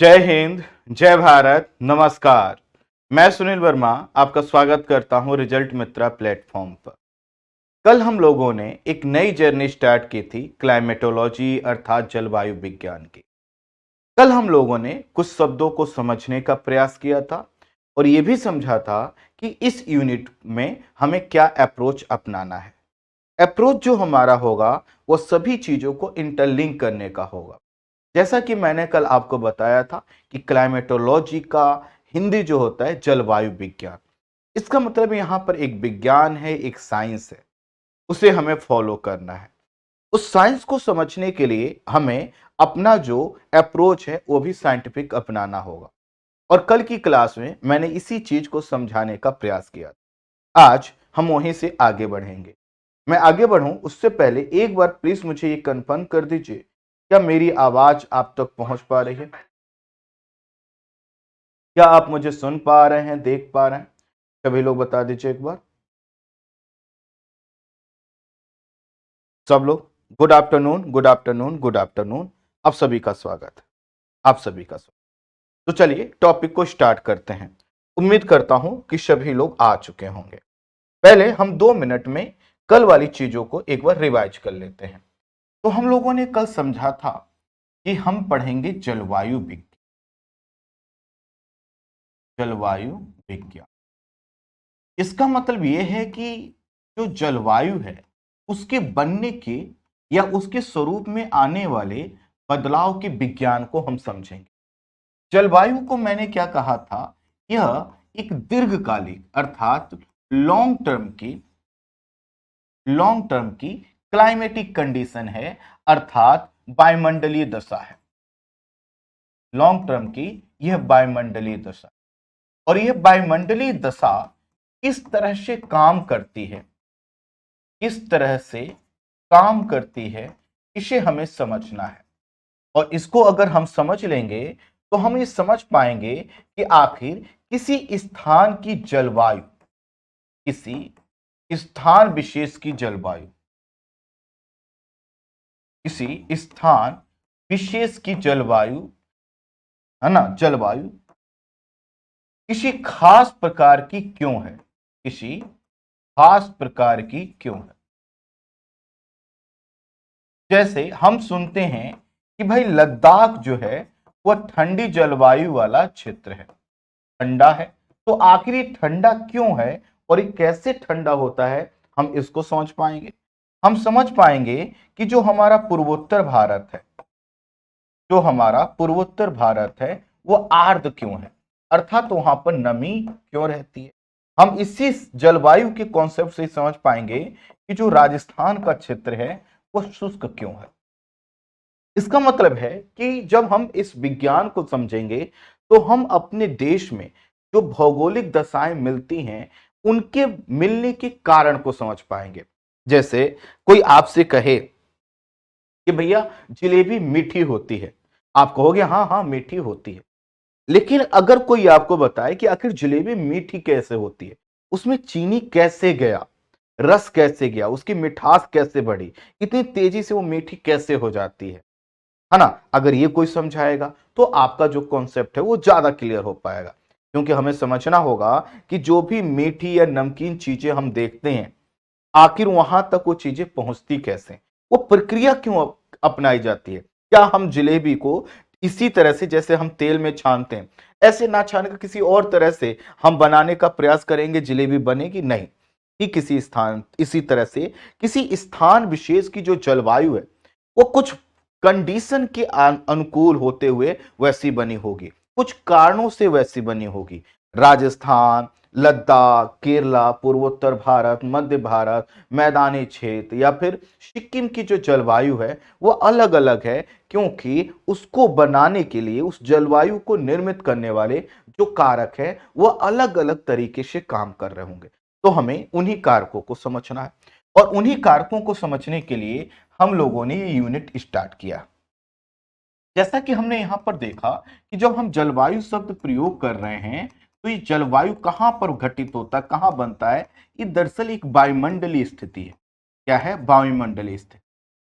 जय हिंद, जय भारत, नमस्कार। मैं सुनील वर्मा आपका स्वागत करता हूं रिजल्ट मित्रा प्लेटफॉर्म पर। कल हम लोगों ने एक नई जर्नी स्टार्ट की थी क्लाइमेटोलॉजी अर्थात जलवायु विज्ञान की। कल हम लोगों ने कुछ शब्दों को समझने का प्रयास किया था और यह भी समझा था कि इस यूनिट में हमें क्या अप्रोच अपनाना है। अप्रोच जो हमारा होगा वो सभी चीजों को इंटरलिंक करने का होगा। जैसा कि मैंने कल आपको बताया था कि क्लाइमेटोलॉजी का हिंदी जो होता है जलवायु विज्ञान। इसका मतलब यहां पर एक विज्ञान है, एक साइंस है, उसे हमें फॉलो करना है। उस साइंस को समझने के लिए हमें अपना जो अप्रोच है वो भी साइंटिफिक अपनाना होगा। और कल की क्लास में मैंने इसी चीज को समझाने का प्रयास किया। आज हम वहीं से आगे बढ़ेंगे। मैं आगे बढ़ूं उससे पहले एक बार प्लीज मुझे ये कंफर्म कर दीजिए, क्या मेरी आवाज आप तक पहुंच पा रही है? क्या आप मुझे सुन पा रहे हैं, देख पा रहे हैं? सभी लोग बता दीजिए एक बार। सब लोग good afternoon, good afternoon, good afternoon. आप सभी का स्वागत है। आप सभी का स्वागत। तो चलिए टॉपिक को स्टार्ट करते हैं। उम्मीद करता हूं कि सभी लोग आ चुके होंगे। पहले हम 2 मिनट में कल वाली चीजों को एक बार रिवाइज कर लेते हैं। तो हम लोगों ने कल समझा था कि हम पढ़ेंगे जलवायु विज्ञान। जलवायु विज्ञान इसका मतलब यह है कि जो जलवायु है उसके बनने के या उसके स्वरूप में आने वाले बदलाव के विज्ञान को हम समझेंगे। जलवायु को मैंने क्या कहा था? यह एक दीर्घकालिक अर्थात लॉन्ग टर्म की क्लाइमेटिक कंडीशन है, अर्थात वायुमंडलीय दशा है। लॉन्ग टर्म की यह वायुमंडलीय दशा, और यह वायुमंडलीय दशा किस तरह से काम करती है, किस तरह से काम करती है, इसे हमें समझना है। और इसको अगर हम समझ लेंगे तो हम ये समझ पाएंगे कि आखिर किसी स्थान की जलवायु, किसी स्थान विशेष की जलवायु, किसी स्थान विशेष की जलवायु, है ना, जलवायु किसी खास प्रकार की क्यों है, किसी खास प्रकार की क्यों है। जैसे हम सुनते हैं कि भाई लद्दाख जो है वह ठंडी जलवायु वाला क्षेत्र है, ठंडा है। तो आखिर ये ठंडा क्यों है और ये कैसे ठंडा होता है, हम इसको समझ पाएंगे। हम समझ पाएंगे कि जो हमारा पूर्वोत्तर भारत है, जो हमारा पूर्वोत्तर भारत है वो आर्द्र क्यों है, अर्थात वहां पर नमी क्यों रहती है। हम इसी जलवायु के कॉन्सेप्ट से समझ पाएंगे कि जो राजस्थान का क्षेत्र है वो शुष्क क्यों है। इसका मतलब है कि जब हम इस विज्ञान को समझेंगे तो हम अपने देश में जो भौगोलिक दशाएं मिलती हैं उनके मिलने के कारण को समझ पाएंगे। जैसे कोई आपसे कहे कि भैया जलेबी मीठी होती है, आप कहोगे हाँ हाँ मीठी होती है। लेकिन अगर कोई आपको बताए कि आखिर जलेबी मीठी कैसे होती है, उसमें चीनी कैसे गया, रस कैसे गया, उसकी मिठास कैसे बढ़ी, इतनी तेजी से वो मीठी कैसे हो जाती है ना, अगर ये कोई समझाएगा तो आपका जो कॉन्सेप्ट है वो ज्यादा क्लियर हो पाएगा। क्योंकि हमें समझना होगा कि जो भी मीठी या नमकीन चीजें हम देखते हैं आखिर वहां तक वो चीजें पहुंचती कैसे, वो प्रक्रिया क्यों अपनाई जाती है। क्या हम जलेबी को इसी तरह से जैसे हम तेल में छानते हैं ऐसे ना छान कर किसी और तरह से हम बनाने का प्रयास करेंगे, जलेबी बनेगी नहीं। कि किसी स्थान इसी तरह से किसी स्थान विशेष की जो जलवायु है वो कुछ कंडीशन के अनुकूल होते हुए वैसी बनी होगी, कुछ कारणों से वैसी बनी होगी। राजस्थान, लद्दाख, केरला, पूर्वोत्तर भारत, मध्य भारत, मैदानी क्षेत्र या फिर सिक्किम की जो जलवायु है वो अलग अलग है, क्योंकि उसको बनाने के लिए उस जलवायु को निर्मित करने वाले जो कारक है वो अलग अलग तरीके से काम कर रहे होंगे। तो हमें उन्हीं कारकों को समझना है, और उन्हीं कारकों को समझने के लिए हम लोगों ने ये यूनिट स्टार्ट किया। जैसा कि हमने यहां पर देखा कि जब हम जलवायु शब्द प्रयोग कर रहे हैं तो ये जलवायु कहां पर घटित होता है, कहां बनता है? ये दरअसल एक वायुमंडलीय स्थिति है। क्या है? वायुमंडलीय स्थिति।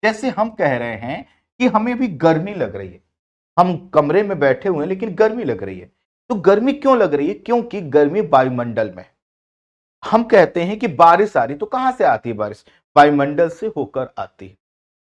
जैसे हम कह रहे हैं कि हमें भी गर्मी लग रही है, हम कमरे में बैठे हुए हैं लेकिन गर्मी लग रही है। तो गर्मी क्यों लग रही है? क्योंकि गर्मी वायुमंडल में है। हम कहते हैं कि बारिश आ रही, तो कहां से आती है बारिश? वायुमंडल से होकर आती है।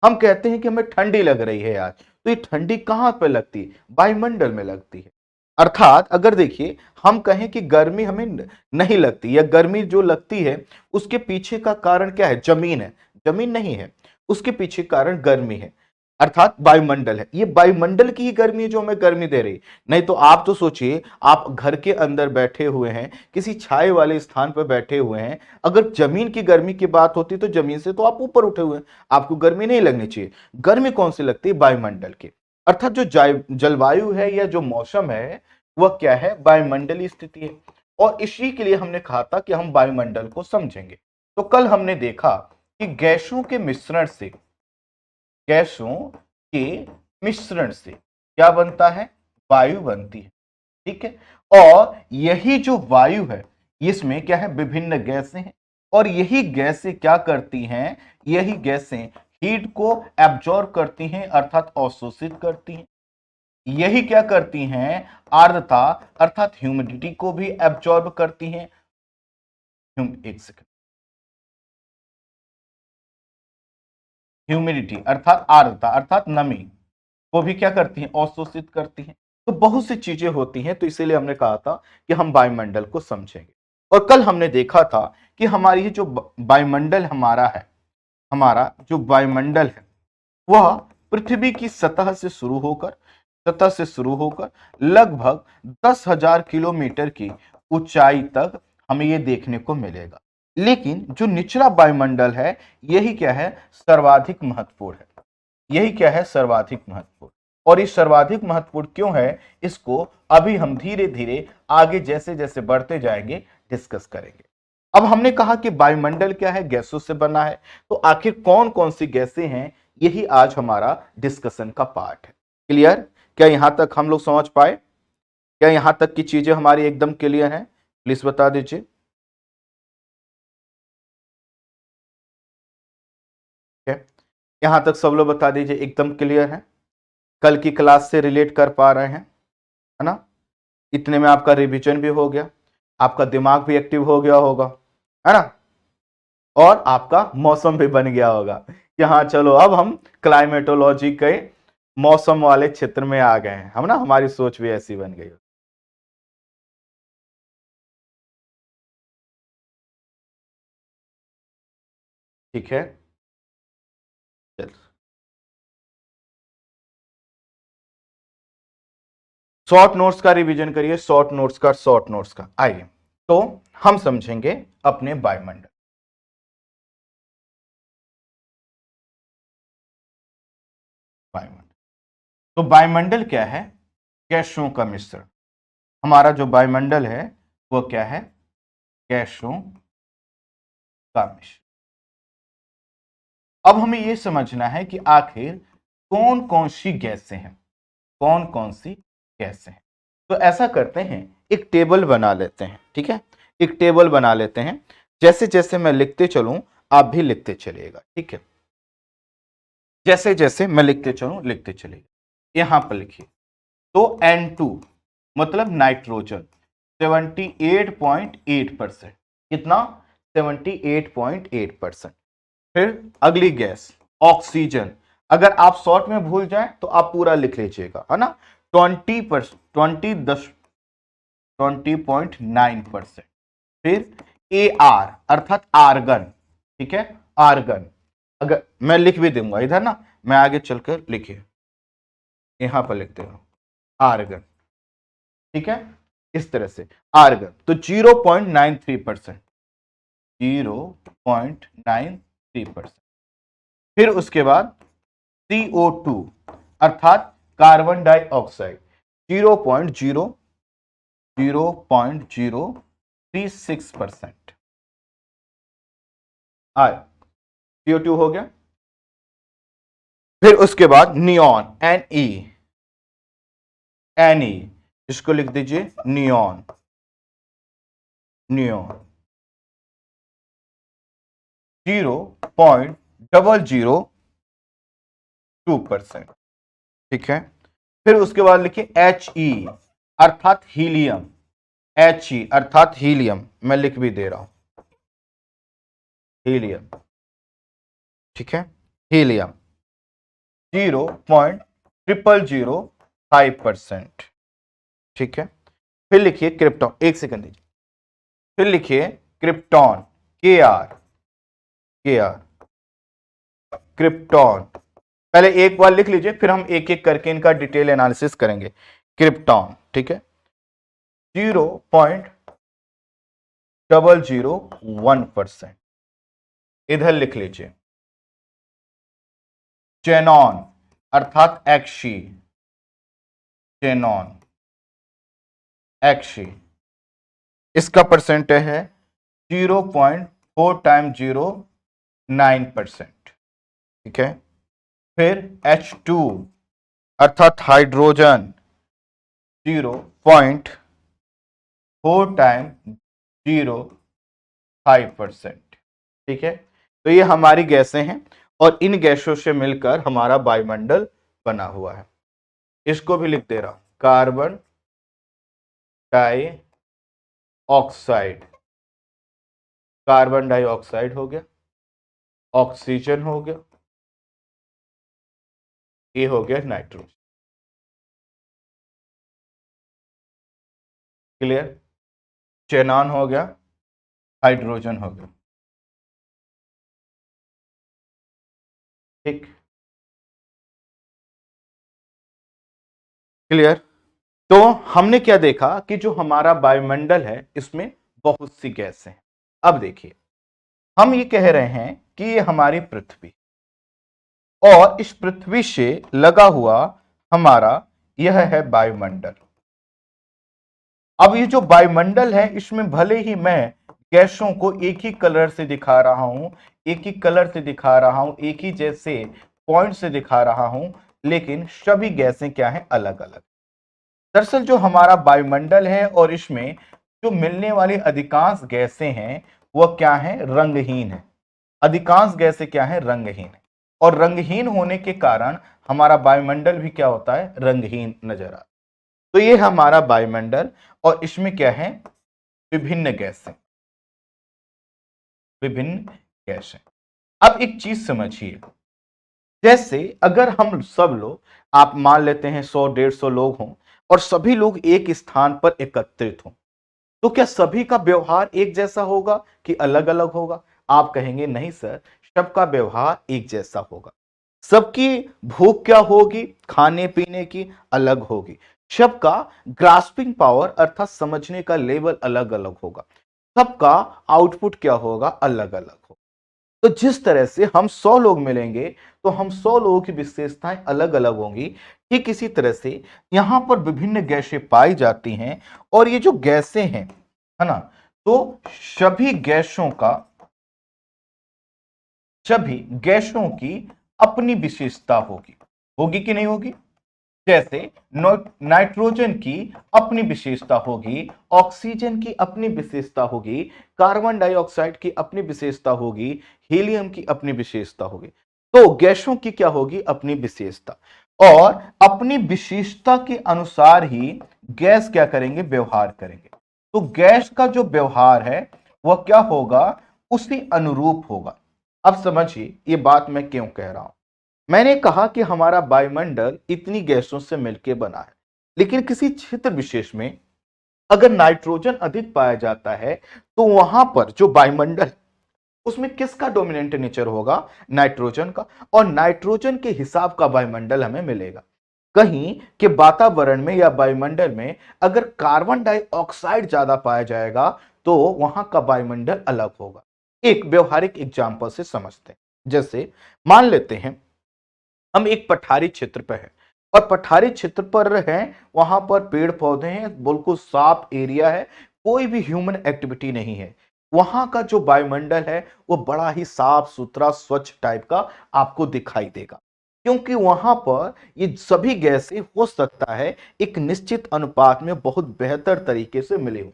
हम कहते हैं कि हमें ठंडी लग रही है आज, तो ये ठंडी कहां पर लगती है? वायुमंडल में लगती है। अर्थात अगर देखिए हम कहें कि गर्मी हमें नहीं लगती या गर्मी जो लगती है उसके पीछे का कारण क्या है? जमीन है। जमीन नहीं है, उसके पीछे कारण गर्मी है, अर्थात वायुमंडल है। ये वायुमंडल की ही गर्मी है जो हमें गर्मी दे रही है। नहीं तो आप तो सोचिए, आप घर के अंदर बैठे हुए हैं, किसी छाए वाले स्थान पर बैठे हुए हैं, अगर जमीन की गर्मी की बात होती तो जमीन से तो आप ऊपर उठे हुए हैं, आपको गर्मी नहीं लगनी चाहिए। गर्मी कौन सी लगती है? वायुमंडल की। अर्थात जो जलवायु है या जो मौसम है वह क्या है? वायुमंडलीय स्थिति है। और इसी के लिए हमने कहा था कि हम वायुमंडल को समझेंगे। तो कल हमने देखा कि गैसों के मिश्रण से, गैसों के मिश्रण से क्या बनता है? वायु बनती है। ठीक है। और यही जो वायु है इसमें क्या है? विभिन्न गैसें हैं। और यही गैसें क्या करती हैं? यही गैसें हीट को एब्जॉर्ब करती हैं, अर्थात अवशोषित करती हैं। यही क्या करती हैं? आर्द्रता अर्थात ह्यूमिडिटी को भी एब्जॉर्ब करती हैं। एक सेकंड। ह्यूमिडिटी अर्थात आर्द्रता अर्थात नमी को भी क्या करती हैं? अवशोषित करती हैं। तो बहुत सी चीजें होती हैं, तो इसीलिए हमने कहा था कि हम वायुमंडल को समझेंगे। और कल हमने देखा था कि हमारी ये जो वायुमंडल हमारा है, हमारा जो वायुमंडल है वह पृथ्वी की सतह से शुरू होकर लगभग 10,000 किलोमीटर की ऊंचाई तक हमें ये देखने को मिलेगा। लेकिन जो निचला वायुमंडल है यही क्या है? सर्वाधिक महत्वपूर्ण है। यही क्या है? सर्वाधिक महत्वपूर्ण। और ये सर्वाधिक महत्वपूर्ण क्यों है? इसको अभी हम धीरे धीरे आगे जैसे जैसे बढ़ते जाएंगे डिस्कस करेंगे। अब हमने कहा कि वायुमंडल क्या है? गैसों से बना है। तो आखिर कौन कौन सी गैसें हैं? यही आज हमारा डिस्कशन का पार्ट है। क्लियर? क्या यहां तक हम लोग समझ पाए? क्या यहां तक की चीजें हमारी एकदम क्लियर हैं? प्लीज बता दीजिए। यहां तक सब लोग बता दीजिए एकदम क्लियर है? कल की क्लास से रिलेट कर पा रहे हैं, है ना? इतने में आपका रिवीजन भी हो गया, आपका दिमाग भी एक्टिव हो गया होगा, है ना? और आपका मौसम भी बन गया होगा कि हाँ चलो अब हम क्लाइमेटोलॉजी के मौसम वाले क्षेत्र में आ गए हैं, हम ना, हमारी सोच भी ऐसी बन गई। ठीक है, चल शॉर्ट नोट्स का रिवीजन करिए, शॉर्ट नोट्स का आइए। तो हम समझेंगे अपने वायुमंडल। वायुमंडल, तो वायुमंडल क्या है? गैसों का मिश्रण। हमारा जो वायुमंडल है वो क्या है? गैसों का मिश्रण। अब हमें यह समझना है कि आखिर कौन कौन सी गैसें हैं, कौन कौन सी गैसें हैं। तो ऐसा करते हैं, एक टेबल बना लेते हैं। ठीक है, एक टेबल बना लेते हैं। जैसे जैसे मैं लिखते चलूं आप भी लिखते चलिएगा। ठीक है, जैसे जैसे मैं लिखते चलूं लिखते चलिएगा। यहां पर लिखिए। तो N2 मतलब नाइट्रोजन 78.8%। कितना? 78.8%। फिर अगली गैस ऑक्सीजन। अगर आप शॉर्ट में भूल जाएं तो आप पूरा लिख लीजिएगा, है ना? 20%, 20.9%। फिर AR अर्थात आर्गन। ठीक है, आर्गन। अगर मैं लिख भी दूंगा इधर ना, मैं आगे चलकर लिखिए, यहां पर लिखते हो आर्गन। ठीक है, इस तरह से आर्गन। तो 0.93%, 0.93%। फिर उसके बाद CO2 अर्थात कार्बन डाइऑक्साइड 0.036%। CO2 हो गया। फिर उसके बाद नियॉन Ne, इसको लिख दीजिए नियॉन, नियॉन 0.002%। ठीक है, फिर उसके बाद लिखिए He अर्थात हीलियम, He अर्थात हीलियम, मैं लिख भी दे रहा हूं हीलियम, ठीक है, हीलियम 0.0005%, ठीक है। फिर लिखिए क्रिप्टॉन, एक सेकंड दीजिए, फिर लिखिए क्रिप्टॉन, के आर क्रिप्टॉन, पहले एक बार लिख लीजिए, फिर हम एक एक करके इनका डिटेल एनालिसिस करेंगे। क्रिप्टॉन, ठीक है, 0.001%। इधर लिख लीजिए चेनॉन अर्थात एक्शी, चेनॉन एक्शी, इसका परसेंटेज है 0.4x09%, ठीक है। फिर H2 अर्थात हाइड्रोजन 0.4x05%, ठीक है। तो ये हमारी गैसें हैं और इन गैसों से मिलकर हमारा वायुमंडल बना हुआ है। इसको भी लिख दे रहा हूं, कार्बन डाइऑक्साइड, कार्बन डाइऑक्साइड हो गया, ऑक्सीजन हो गया, ये हो गया नाइट्रोजन। क्लियर, चेनॉन हो गया, हाइड्रोजन हो गया, ठीक, क्लियर। तो हमने क्या देखा कि जो हमारा वायुमंडल है इसमें बहुत सी गैसें हैं। अब देखिए, हम ये कह रहे हैं कि ये हमारी पृथ्वी और इस पृथ्वी से लगा हुआ हमारा यह है वायुमंडल। अब ये जो वायुमंडल है इसमें भले ही मैं गैसों को एक ही कलर से दिखा रहा हूं, एक ही कलर से दिखा रहा हूं, एक ही जैसे पॉइंट से दिखा रहा हूं, लेकिन सभी गैसें क्या हैं, अलग अलग। दरअसल जो हमारा वायुमंडल है और इसमें जो मिलने वाली अधिकांश गैसें हैं वह क्या है, रंगहीन है। अधिकांश गैसें क्या है, रंगहीन है। और रंगहीन होने के कारण हमारा वायुमंडल भी क्या होता है, रंगहीन नजर आता है। तो ये हमारा वायुमंडल और इसमें क्या है, विभिन्न गैसें, विभिन्न गैसें। अब एक चीज समझिए, जैसे अगर हम सब लोग, आप मान लेते हैं 100-150 लोग हों और सभी लोग एक स्थान पर एकत्रित हों, तो क्या सभी का व्यवहार एक जैसा होगा कि अलग अलग होगा? आप कहेंगे नहीं सर, सबका व्यवहार एक जैसा होगा। सबकी भूख क्या होगी, खाने पीने की अलग होगी। सबका ग्रास्पिंग पावर अर्थात समझने का लेवल अलग अलग होगा। सबका आउटपुट क्या होगा, अलग अलग होगा। तो जिस तरह से हम 100 लोग मिलेंगे तो हम 100 लोगों की विशेषताएं अलग अलग होंगी, ठीक इसी तरह से यहां पर विभिन्न गैसें पाई जाती हैं। और ये जो गैसें हैं, है ना, तो सभी गैसों की अपनी विशेषता होगी, होगी कि नहीं होगी? जैसे नाइट्रोजन की अपनी विशेषता होगी, ऑक्सीजन की अपनी विशेषता होगी, कार्बन डाइऑक्साइड की अपनी विशेषता होगी, हीलियम की अपनी विशेषता होगी। तो गैसों की क्या होगी, अपनी विशेषता। और अपनी विशेषता के अनुसार ही गैस क्या करेंगे, व्यवहार करेंगे। तो गैस का जो व्यवहार है वह क्या होगा, उसी अनुरूप होगा। अब समझिए ये बात मैं क्यों कह रहा हूं। मैंने कहा कि हमारा वायुमंडल इतनी गैसों से मिलकर बना है, लेकिन किसी क्षेत्र विशेष में अगर नाइट्रोजन अधिक पाया जाता है तो वहां पर जो वायुमंडल, उसमें किसका डोमिनेंट नेचर होगा, नाइट्रोजन का। और नाइट्रोजन के हिसाब का वायुमंडल हमें मिलेगा। कहीं के वातावरण में या वायुमंडल में अगर कार्बन डाइऑक्साइड ज्यादा पाया जाएगा तो वहां का वायुमंडल अलग होगा। एक व्यवहारिक एग्जांपल से समझते हैं। जैसे मान लेते हैं हम एक पठारी क्षेत्र पर हैं और पठारी क्षेत्र पर हैं, वहां पर पेड़ पौधे हैं, बिल्कुल साफ एरिया है, कोई भी ह्यूमन एक्टिविटी नहीं है। वहां का जो वायुमंडल है वो बड़ा ही साफ सुथरा स्वच्छ टाइप का आपको दिखाई देगा, क्योंकि वहां पर ये सभी गैसें हो सकता है एक निश्चित अनुपात में बहुत बेहतर तरीके से मिले हुए।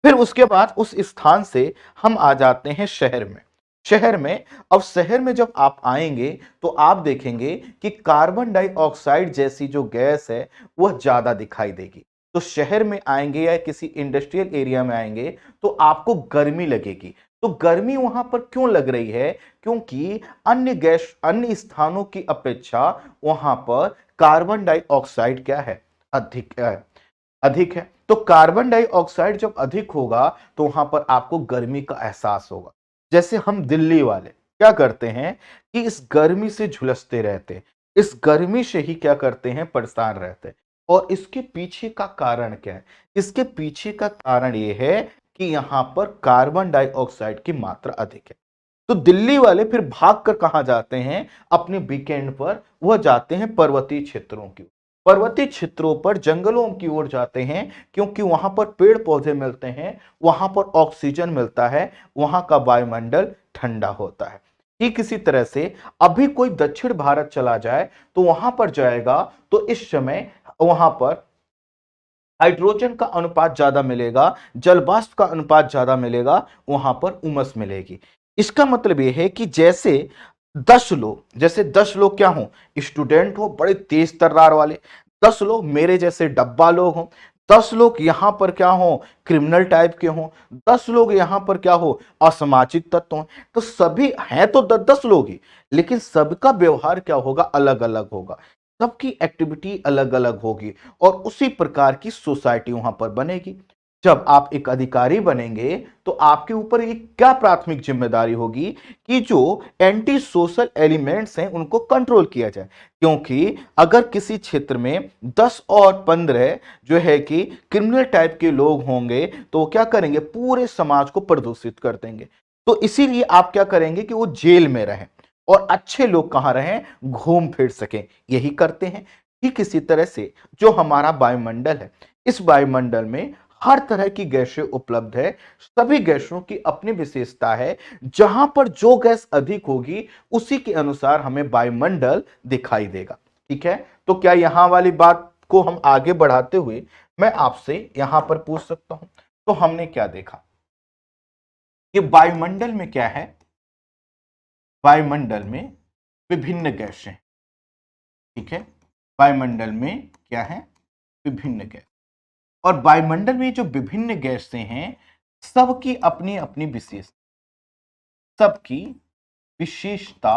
फिर उसके बाद उस स्थान से हम आ जाते हैं शहर में। शहर में। अब शहर में जब आप आएंगे तो आप देखेंगे कि कार्बन डाइऑक्साइड जैसी जो गैस है वह ज्यादा दिखाई देगी। तो शहर में आएंगे या किसी इंडस्ट्रियल एरिया में आएंगे तो आपको गर्मी लगेगी। तो गर्मी वहां पर क्यों लग रही है? क्योंकि अन्य स्थानों की अपेक्षा वहां पर कार्बन डाइऑक्साइड क्या है? अधिक है। तो कार्बन डाइऑक्साइड जब अधिक होगा तो वहां पर आपको गर्मी का एहसास होगा। जैसे हम दिल्ली वाले क्या करते हैं कि इस गर्मी से झुलसते रहते हैं, इस गर्मी से ही क्या करते हैं, परेशान रहते हैं। और इसके पीछे का कारण क्या है? इसके पीछे का कारण यह है कि यहां पर कार्बन डाइऑक्साइड की मात्रा अधिक है। तो दिल्ली वाले फिर भाग कर कहां जाते हैं अपने वीकेंड पर? वह जाते हैं पर्वतीय क्षेत्रों की। पर्वतीय क्षेत्रों पर जंगलों की ओर जाते हैं क्योंकि वहां पर पेड़ पौधे मिलते हैं, वहां पर ऑक्सीजन मिलता है, वहां का वायुमंडल ठंडा होता है। ठीक इसी तरह से अभी कोई दक्षिण भारत चला जाए तो वहां पर जाएगा तो इस समय वहां पर हाइड्रोजन का अनुपात ज्यादा मिलेगा, जल वाष्प का अनुपात ज्यादा मिलेगा, वहां पर उमस मिलेगी। इसका मतलब यह है कि जैसे 10 लोग क्या हो, स्टूडेंट हो बड़े तेज तर्रार वाले, 10 लोग मेरे जैसे डब्बा लोग हो, 10 लोग यहां पर क्या हो, क्रिमिनल टाइप के हो, 10 लोग यहां पर क्या हो, असामाजिक तत्व हो। तो सभी हैं तो 10 10 लोग ही, लेकिन सबका व्यवहार क्या होगा, अलग अलग होगा। सबकी एक्टिविटी अलग अलग होगी और उसी प्रकार की सोसाइटी वहां पर बनेगी। जब आप एक अधिकारी बनेंगे तो आपके ऊपर एक क्या प्राथमिक जिम्मेदारी होगी कि जो एंटी सोशल एलिमेंट्स हैं उनको कंट्रोल किया जाए। क्योंकि अगर किसी क्षेत्र में 10 और 15 जो है कि क्रिमिनल टाइप के लोग होंगे तो वो क्या करेंगे, पूरे समाज को प्रदूषित कर देंगे। तो इसीलिए आप क्या करेंगे कि वो जेल में रहें और अच्छे लोग कहां रहें, घूम फिर सकें, यही करते हैं। ठीक इसी तरह से जो हमारा वायुमंडल है, इस वायुमंडल में हर तरह की गैसें उपलब्ध है। सभी गैसों की अपनी विशेषता है। जहां पर जो गैस अधिक होगी उसी के अनुसार हमें वायुमंडल दिखाई देगा। ठीक है, तो क्या यहां वाली बात को हम आगे बढ़ाते हुए मैं आपसे यहां पर पूछ सकता हूं? तो हमने क्या देखा कि वायुमंडल में क्या है, वायुमंडल में विभिन्न गैसें। ठीक है, वायुमंडल में क्या है, विभिन्न गैस। और वायुमंडल में जो विभिन्न गैसें हैं सबकी अपनी अपनी विशेषता, सबकी विशेषता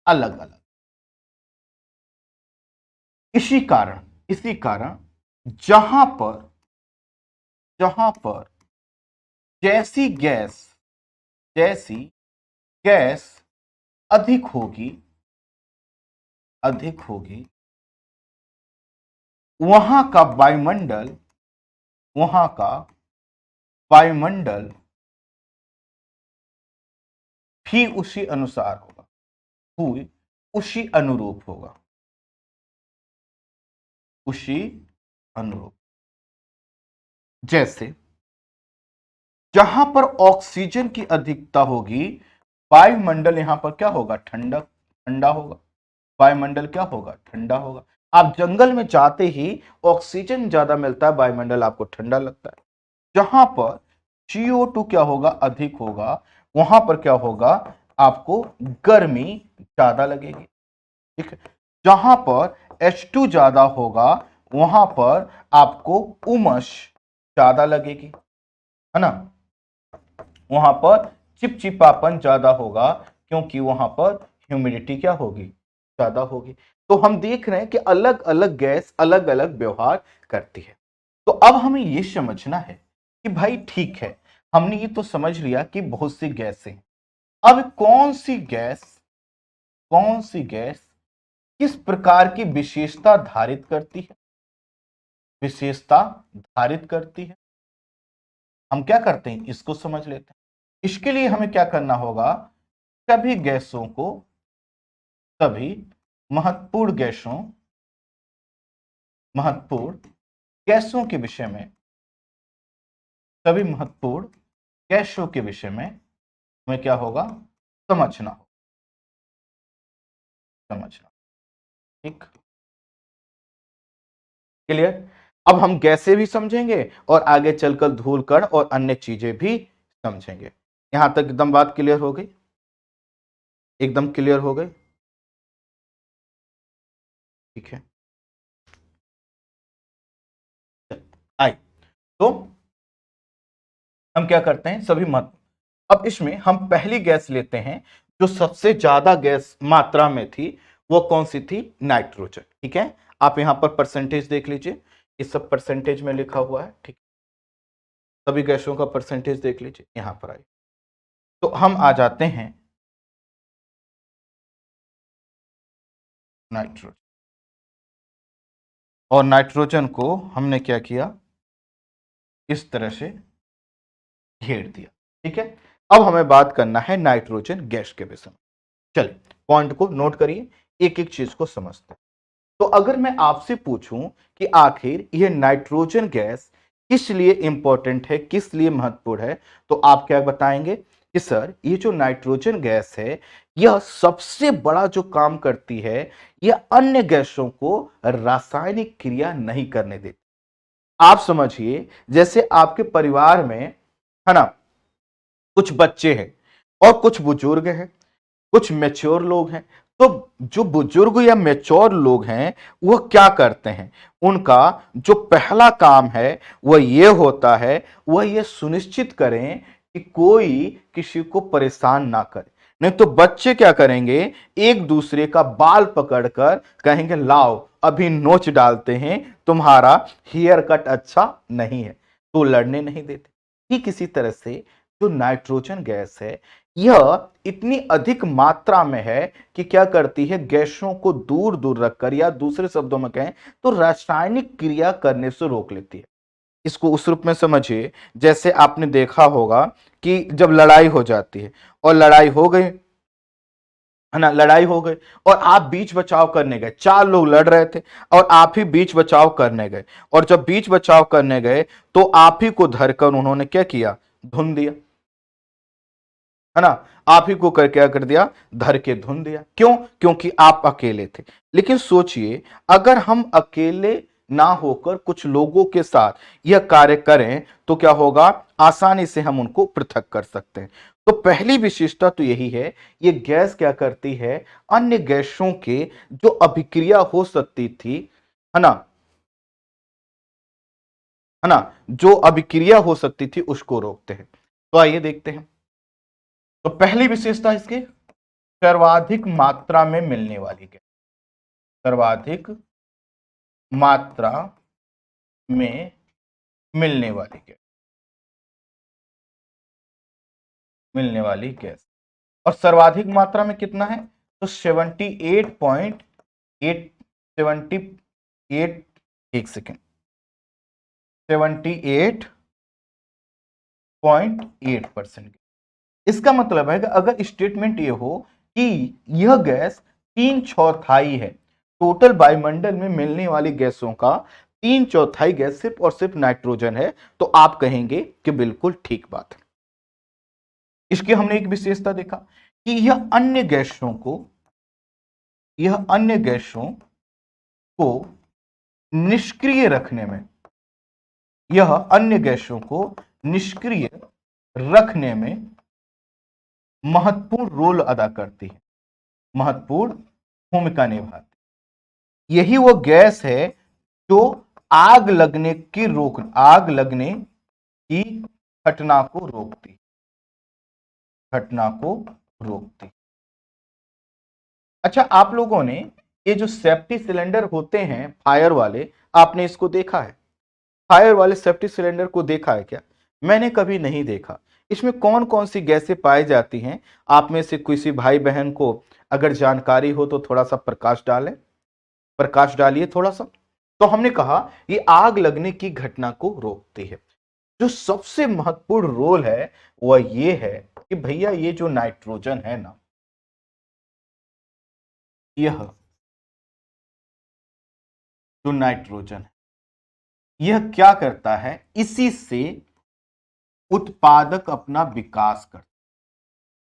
अलग अलग। इसी कारण जहां पर जैसी गैस जैसी गैस अधिक होगी वहां का वायुमंडल वहां का वायुमंडल भी उसी अनुसार होगा, हुई उसी अनुरूप होगा, उसी अनुरूप। जैसे जहां पर ऑक्सीजन की अधिकता होगी वायुमंडल यहां पर क्या होगा, ठंडा ठंडा होगा। वायुमंडल क्या होगा, ठंडा होगा। आप जंगल में जाते ही ऑक्सीजन ज्यादा मिलता है, वायुमंडल आपको ठंडा लगता है। जहां पर CO2 क्या होगा, अधिक होगा, वहां पर क्या होगा, आपको गर्मी ज्यादा लगेगी। ठीक है, जहां पर H2 ज्यादा होगा वहां पर आपको उमस ज्यादा लगेगी, है ना। वहां पर चिपचिपापन ज्यादा होगा क्योंकि वहां पर ह्यूमिडिटी क्या होगी, ज्यादा होगी। तो हम देख रहे हैं कि अलग अलग गैस अलग अलग व्यवहार करती है। तो अब हमें यह समझना है कि भाई ठीक है, हमने ये तो समझ लिया कि बहुत सी गैसें हैं। अब कौन सी गैस किस प्रकार की विशेषता धारित करती है, हम क्या करते हैं इसको समझ लेते हैं। इसके लिए हमें क्या करना होगा, सभी गैसों को सभी महत्वपूर्ण गैसों महत्वपूर्ण गैसों के विषय में सभी महत्वपूर्ण गैसों के विषय में हमें क्या होगा, समझना। ठीक, क्लियर। अब हम गैसें भी समझेंगे और आगे चलकर धूल कण और अन्य चीजें भी समझेंगे। यहां तक एकदम बात क्लियर हो गई, एकदम क्लियर हो गई, ठीक है। आई, तो हम क्या करते हैं, सभी मत, अब इसमें हम पहली गैस लेते हैं जो सबसे ज्यादा गैस मात्रा में थी, वो कौन सी थी, नाइट्रोजन, ठीक है। आप यहां पर परसेंटेज देख लीजिए, इस सब परसेंटेज में लिखा हुआ है, ठीक, सभी गैसों का परसेंटेज देख लीजिए, यहां पर आइए, तो हम आ जाते हैं नाइट्रोजन, और नाइट्रोजन को हमने क्या किया, इस तरह से घेर दिया, ठीक है। अब हमें बात करना है नाइट्रोजन गैस के विषय में। चलिए पॉइंट को नोट करिए, एक एक चीज को समझते हैं। तो अगर मैं आपसे पूछूं कि आखिर यह नाइट्रोजन गैस किस लिए इंपॉर्टेंट है, किस लिए महत्वपूर्ण है, तो आप क्या बताएंगे कि सर ये जो नाइट्रोजन गैस है, यह सबसे बड़ा जो काम करती है, यह अन्य गैसों को रासायनिक क्रिया नहीं करने देती। आप समझिए, जैसे आपके परिवार में, है ना, कुछ बच्चे हैं और कुछ बुजुर्ग हैं, कुछ मैच्योर लोग हैं। तो जो बुजुर्ग या मैच्योर लोग हैं, वो क्या करते हैं, उनका जो पहला काम है वह ये होता है, वह ये सुनिश्चित करें कि कोई किसी को परेशान ना करे। नहीं तो बच्चे क्या करेंगे, एक दूसरे का बाल पकड़कर कहेंगे लाओ अभी नोच डालते हैं, तुम्हारा हेयर कट अच्छा नहीं है, तो लड़ने नहीं देते। ठीक इसी तरह से जो नाइट्रोजन गैस है, यह इतनी अधिक मात्रा में है कि क्या करती है, गैसों को दूर दूर रखकर, या दूसरे शब्दों में कहें तो रासायनिक क्रिया करने से रोक लेती है। इसको उस रूप में समझिए, जैसे आपने देखा होगा कि जब लड़ाई हो जाती है, और लड़ाई हो गई, है ना, लड़ाई हो गई और आप बीच बचाव करने गए, चार लोग लड़ रहे थे और आप ही बीच बचाव करने गए, और जब बीच बचाव करने गए तो आप ही को धरकर उन्होंने क्या किया, धुन दिया, है ना, आप ही को कर क्या कर दिया, धर के धुन दिया। क्यों, क्योंकि आप अकेले थे। लेकिन सोचिए, अगर हम अकेले ना होकर कुछ लोगों के साथ यह कार्य करें तो क्या होगा, आसानी से हम उनको पृथक कर सकते हैं। तो पहली विशेषता तो यही है, ये गैस क्या करती है, अन्य गैसों के जो अभिक्रिया हो सकती थी, है ना, है ना, जो अभिक्रिया हो सकती थी उसको रोकते हैं। तो आइए देखते हैं। तो पहली विशेषता इसकी, सर्वाधिक मात्रा में मिलने वाली गैस, सर्वाधिक मात्रा में मिलने वाली गैस, मिलने वाली गैस, और सर्वाधिक मात्रा में कितना है, तो 78.8, 78, एक सेकेंड, 78.8%। इसका मतलब है कि अगर स्टेटमेंट ये हो कि यह गैस 3/4 है, टोटल वायुमंडल में मिलने वाली गैसों का 3/4 गैस सिर्फ और सिर्फ नाइट्रोजन है, तो आप कहेंगे कि बिल्कुल ठीक बात है। इसकी हमने एक विशेषता देखा कि यह अन्य गैसों को, यह अन्य गैसों को निष्क्रिय रखने में, यह अन्य गैसों को निष्क्रिय रखने में महत्वपूर्ण रोल अदा करती है, महत्वपूर्ण भूमिका निभाती है। यही वो गैस है जो आग लगने की रोक, आग लगने की घटना को रोकती, घटना को रोकती। अच्छा, आप लोगों ने ये जो सेफ्टी सिलेंडर होते हैं फायर वाले, आपने इसको देखा है, फायर वाले सेफ्टी सिलेंडर को देखा है क्या, मैंने कभी नहीं देखा। इसमें कौन कौन सी गैसें पाई जाती हैं, आप में से किसी भाई बहन को अगर जानकारी हो तो थोड़ा सा प्रकाश डालें, प्रकाश डालिए थोड़ा सा। तो हमने कहा ये आग लगने की घटना को रोकती है। जो सबसे महत्वपूर्ण रोल है वह ये है कि भैया ये जो नाइट्रोजन है ना, यह जो नाइट्रोजन है, यह क्या करता है, इसी से उत्पादक अपना विकास करता,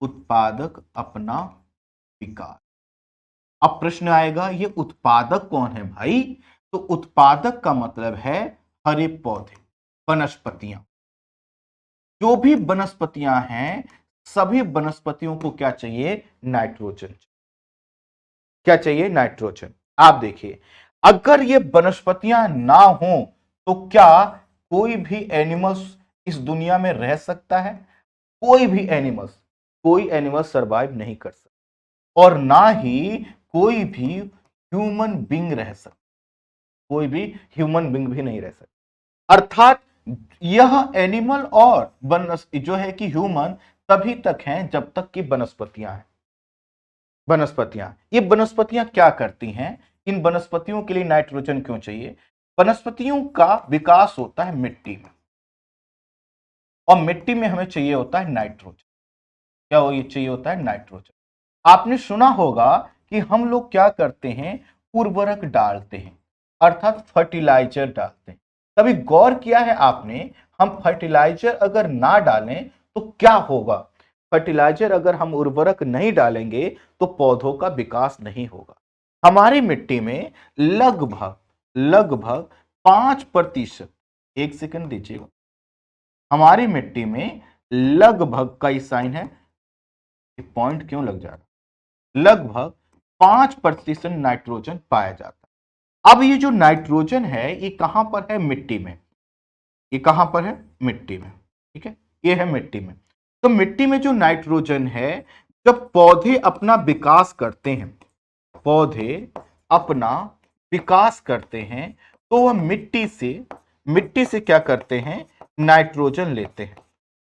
उत्पादक अपना विकास। अब प्रश्न आएगा ये उत्पादक कौन है भाई, तो उत्पादक का मतलब है हरे पौधे, वनस्पतियां, जो भी वनस्पतियां हैं, सभी वनस्पतियों को क्या चाहिए? नाइट्रोजन। क्या चाहिए? नाइट्रोजन। आप देखिए, अगर ये वनस्पतियां ना हो तो क्या कोई भी एनिमल्स इस दुनिया में रह सकता है? कोई एनिमल सरवाइव नहीं कर सकता, और ना ही कोई भी ह्यूमन बींग रह सकता, कोई भी ह्यूमन बींग भी नहीं रह सकता। अर्थात यह एनिमल और जो है कि ह्यूमन तभी तक हैं जब तक कि वनस्पतियां हैं। ये वनस्पतियां क्या करती हैं? इन वनस्पतियों के लिए नाइट्रोजन क्यों चाहिए? वनस्पतियों का विकास होता है मिट्टी में, और मिट्टी में हमें चाहिए होता है नाइट्रोजन। क्या वो ये चाहिए होता है? नाइट्रोजन। आपने सुना होगा कि हम लोग क्या करते हैं? उर्वरक डालते हैं, अर्थात फर्टिलाइजर डालते हैं। कभी गौर किया है आपने, हम फर्टिलाइजर अगर ना डालें तो क्या होगा? फर्टिलाइजर अगर हम उर्वरक नहीं डालेंगे तो पौधों का विकास नहीं होगा। हमारी मिट्टी में लगभग लगभग 5%, एक सेकंड दीजिएगा, हमारी मिट्टी में लगभग, कई साइन है, पॉइंट क्यों लग जा रहा, लगभग 5% नाइट्रोजन पाया जाता है। अब ये जो नाइट्रोजन है ये कहां पर है? मिट्टी में। ये कहां पर है? मिट्टी में। ठीक है, ये है मिट्टी में। तो मिट्टी में जो नाइट्रोजन है, जब पौधे अपना विकास करते हैं, पौधे अपना विकास करते हैं, तो वह मिट्टी से क्या करते हैं? नाइट्रोजन लेते हैं।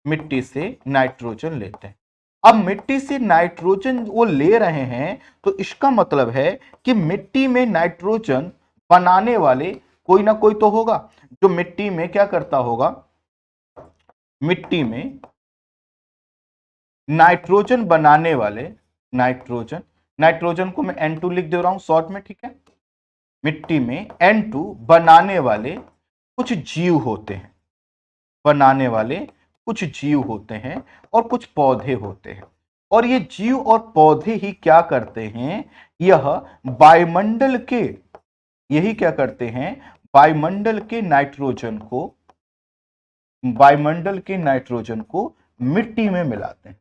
मिट्टी से नाइट्रोजन लेते हैं। अब मिट्टी से नाइट्रोजन वो ले रहे हैं, तो इसका मतलब है कि मिट्टी में नाइट्रोजन बनाने वाले कोई ना कोई तो होगा, जो मिट्टी में क्या करता होगा? मिट्टी में नाइट्रोजन बनाने वाले, नाइट्रोजन को मैं N2 लिख दे रहा हूं शॉर्ट में, ठीक है। मिट्टी में N2 बनाने वाले कुछ जीव होते हैं, बनाने वाले कुछ जीव होते हैं और कुछ पौधे होते हैं। और ये जीव और पौधे ही क्या करते हैं? यह वायुमंडल के, यही क्या करते हैं? वायुमंडल के नाइट्रोजन को मिट्टी में मिलाते हैं।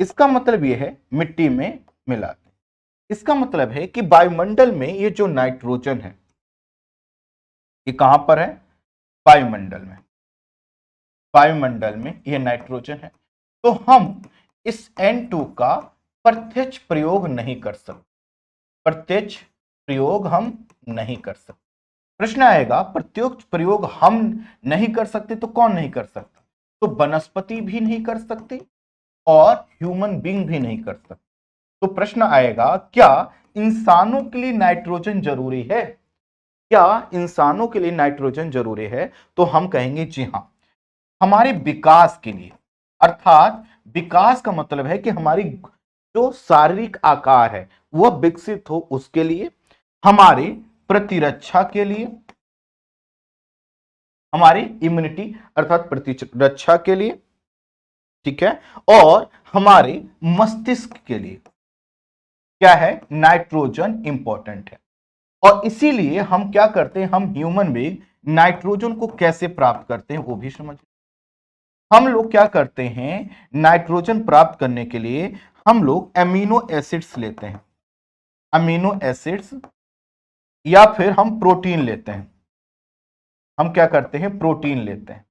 इसका मतलब यह है मिट्टी में मिलाते हैं। इसका मतलब है कि वायुमंडल में ये जो नाइट्रोजन है, ये कहां पर है? वायुमंडल में। वायुमंडल में यह नाइट्रोजन है। तो हम इस N2 का प्रत्यक्ष प्रयोग नहीं कर सकते, प्रत्यक्ष प्रयोग हम नहीं कर सकते। प्रश्न आएगा, प्रत्यक्ष प्रयोग हम नहीं कर सकते तो कौन नहीं कर सकता? तो वनस्पति भी नहीं कर सकती और ह्यूमन बीइंग भी नहीं कर सकते। तो प्रश्न आएगा, क्या इंसानों के लिए नाइट्रोजन जरूरी है? क्या इंसानों के लिए नाइट्रोजन जरूरी है? तो हम कहेंगे जी हां, हमारे विकास के लिए। अर्थात विकास का मतलब है कि हमारी जो शारीरिक आकार है वह विकसित हो, उसके लिए, हमारी प्रतिरक्षा के लिए, हमारी इम्यूनिटी अर्थात प्रतिरक्षा के लिए, ठीक है, और हमारे मस्तिष्क के लिए क्या है? नाइट्रोजन इंपॉर्टेंट है। और इसीलिए हम क्या करते हैं? हम ह्यूमन बीइंग नाइट्रोजन को कैसे प्राप्त करते हैं वो भी समझिए। हम लोग क्या करते हैं? नाइट्रोजन प्राप्त करने के लिए हम लोग एमिनो एसिड्स लेते हैं, अमीनो एसिड्स, या फिर हम प्रोटीन लेते हैं। हम क्या करते हैं? प्रोटीन लेते हैं।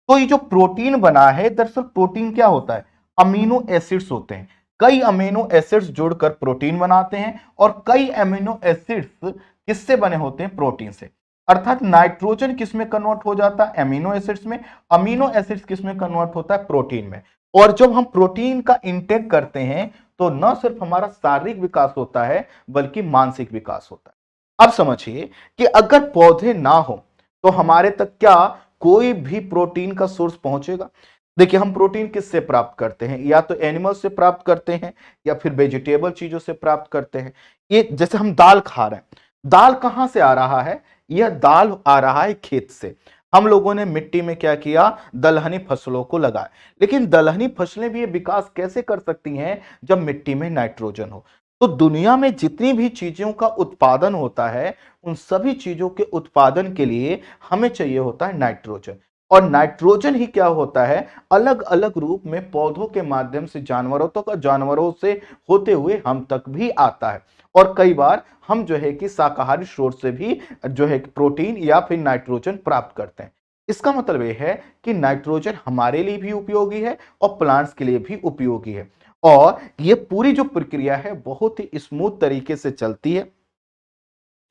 तो ये जो प्रोटीन बना है, दरअसल प्रोटीन क्या होता है? अमीनो एसिड्स होते हैं। कई अमीनो एसिड्स जुड़कर प्रोटीन बनाते हैं, और कई अमीनो एसिड्स किससे बने होते हैं? प्रोटीन से। अर्थात नाइट्रोजन किस में कन्वर्ट हो जाता है? अमीनो एसिड्स में। अमीनो एसिड्स किस में कन्वर्ट होता है? प्रोटीन में। और जब हम प्रोटीन का इंटेक करते हैं तो न सिर्फ हमारा शारीरिक विकास होता है बल्कि मानसिक विकास होता है। अब समझिए कि अगर पौधे ना हो तो हमारे तक क्या कोई भी प्रोटीन का सोर्स पहुंचेगा? देखिए, हम प्रोटीन किससे प्राप्त करते हैं? या तो एनिमल से प्राप्त करते हैं या फिर वेजिटेबल चीजों से प्राप्त करते हैं। ये जैसे हम दाल खा रहे हैं, दाल कहां से आ रहा है? यह दाल आ रहा है खेत से। हम लोगों ने मिट्टी में क्या किया? दलहनी फसलों को लगाया। लेकिन दलहनी फसलें भी ये विकास कैसे कर सकती हैं जब मिट्टी में नाइट्रोजन हो? तो दुनिया में जितनी भी चीजों का उत्पादन होता है, उन सभी चीजों के उत्पादन के लिए हमें चाहिए होता है नाइट्रोजन। और नाइट्रोजन ही क्या होता है, अलग अलग रूप में पौधों के माध्यम से जानवरों तक और जानवरों से होते हुए हम तक भी आता है। और कई बार हम जो है कि शाकाहारी स्रोत से भी जो है प्रोटीन या फिर नाइट्रोजन प्राप्त करते हैं। इसका मतलब यह है कि नाइट्रोजन हमारे लिए भी उपयोगी है और प्लांट्स के लिए भी उपयोगी है। और ये पूरी जो प्रक्रिया है बहुत ही स्मूथ तरीके से चलती है।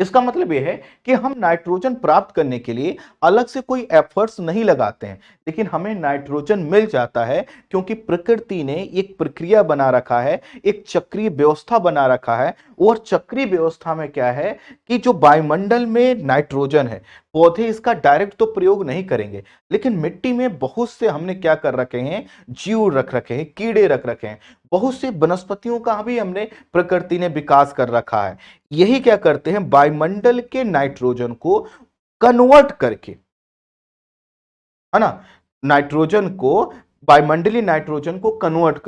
इसका मतलब यह है कि हम नाइट्रोजन प्राप्त करने के लिए अलग से कोई एफर्ट्स नहीं लगाते हैं, लेकिन हमें नाइट्रोजन मिल जाता है क्योंकि प्रकृति ने एक प्रक्रिया बना रखा है, एक चक्रीय व्यवस्था बना रखा है। और चक्रीय व्यवस्था में क्या है कि जो वायुमंडल में नाइट्रोजन है, पौधे इसका डायरेक्ट तो प्रयोग नहीं करेंगे, लेकिन मिट्टी में बहुत से हमने क्या कर रखे हैं, जीव रख रखे हैं, कीड़े रख रखे हैं, बहुत से वनस्पतियों का भी हमने प्रकृति ने विकास कर रखा है। यही क्या करते हैं, वायुमंडल के नाइट्रोजन को कन्वर्ट करके, है ना, नाइट्रोजन को, वायुमंडलीय नाइट्रोजन को कन्वर्ट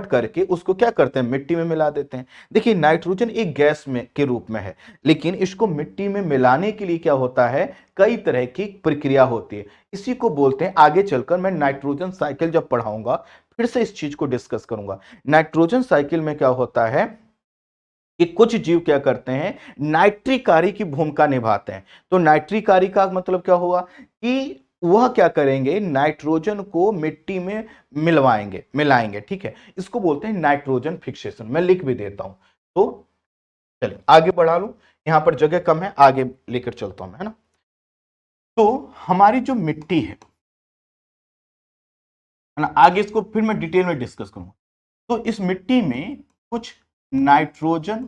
करके उसको क्या करते हैं, मिट्टी में मिला देते हैं। देखिए नाइट्रोजन एक गैस में के रूप में है, लेकिन इसको मिट्टी में मिलाने के लिए क्या होता है, कई तरह की प्रक्रिया होती है। इसी को बोलते हैं, आगे चलकर मैं नाइट्रोजन साइकिल जब पढ़ाऊंगा फिर से इस चीज को डिस्कस करूंगा। नाइट्रोजन साइकिल में क्या होता है कि कुछ जीव क्या करते हैं, नाइट्रिक कार्य की भूमिका निभाते हैं। तो नाइट्रिक कार्य का मतलब क्या हुआ कि वह क्या करेंगे, नाइट्रोजन को मिट्टी में मिलाएंगे, ठीक है। इसको बोलते हैं नाइट्रोजन फिक्सेशन। मैं लिख भी देता हूं। तो चलिए आगे बढ़ा लूं, यहां पर जगह कम है, आगे लेकर चलता हूं मैं, है ना। तो हमारी जो मिट्टी है ना, आगे इसको फिर मैं डिटेल में डिस्कस करूंगा। तो इस मिट्टी में कुछ नाइट्रोजन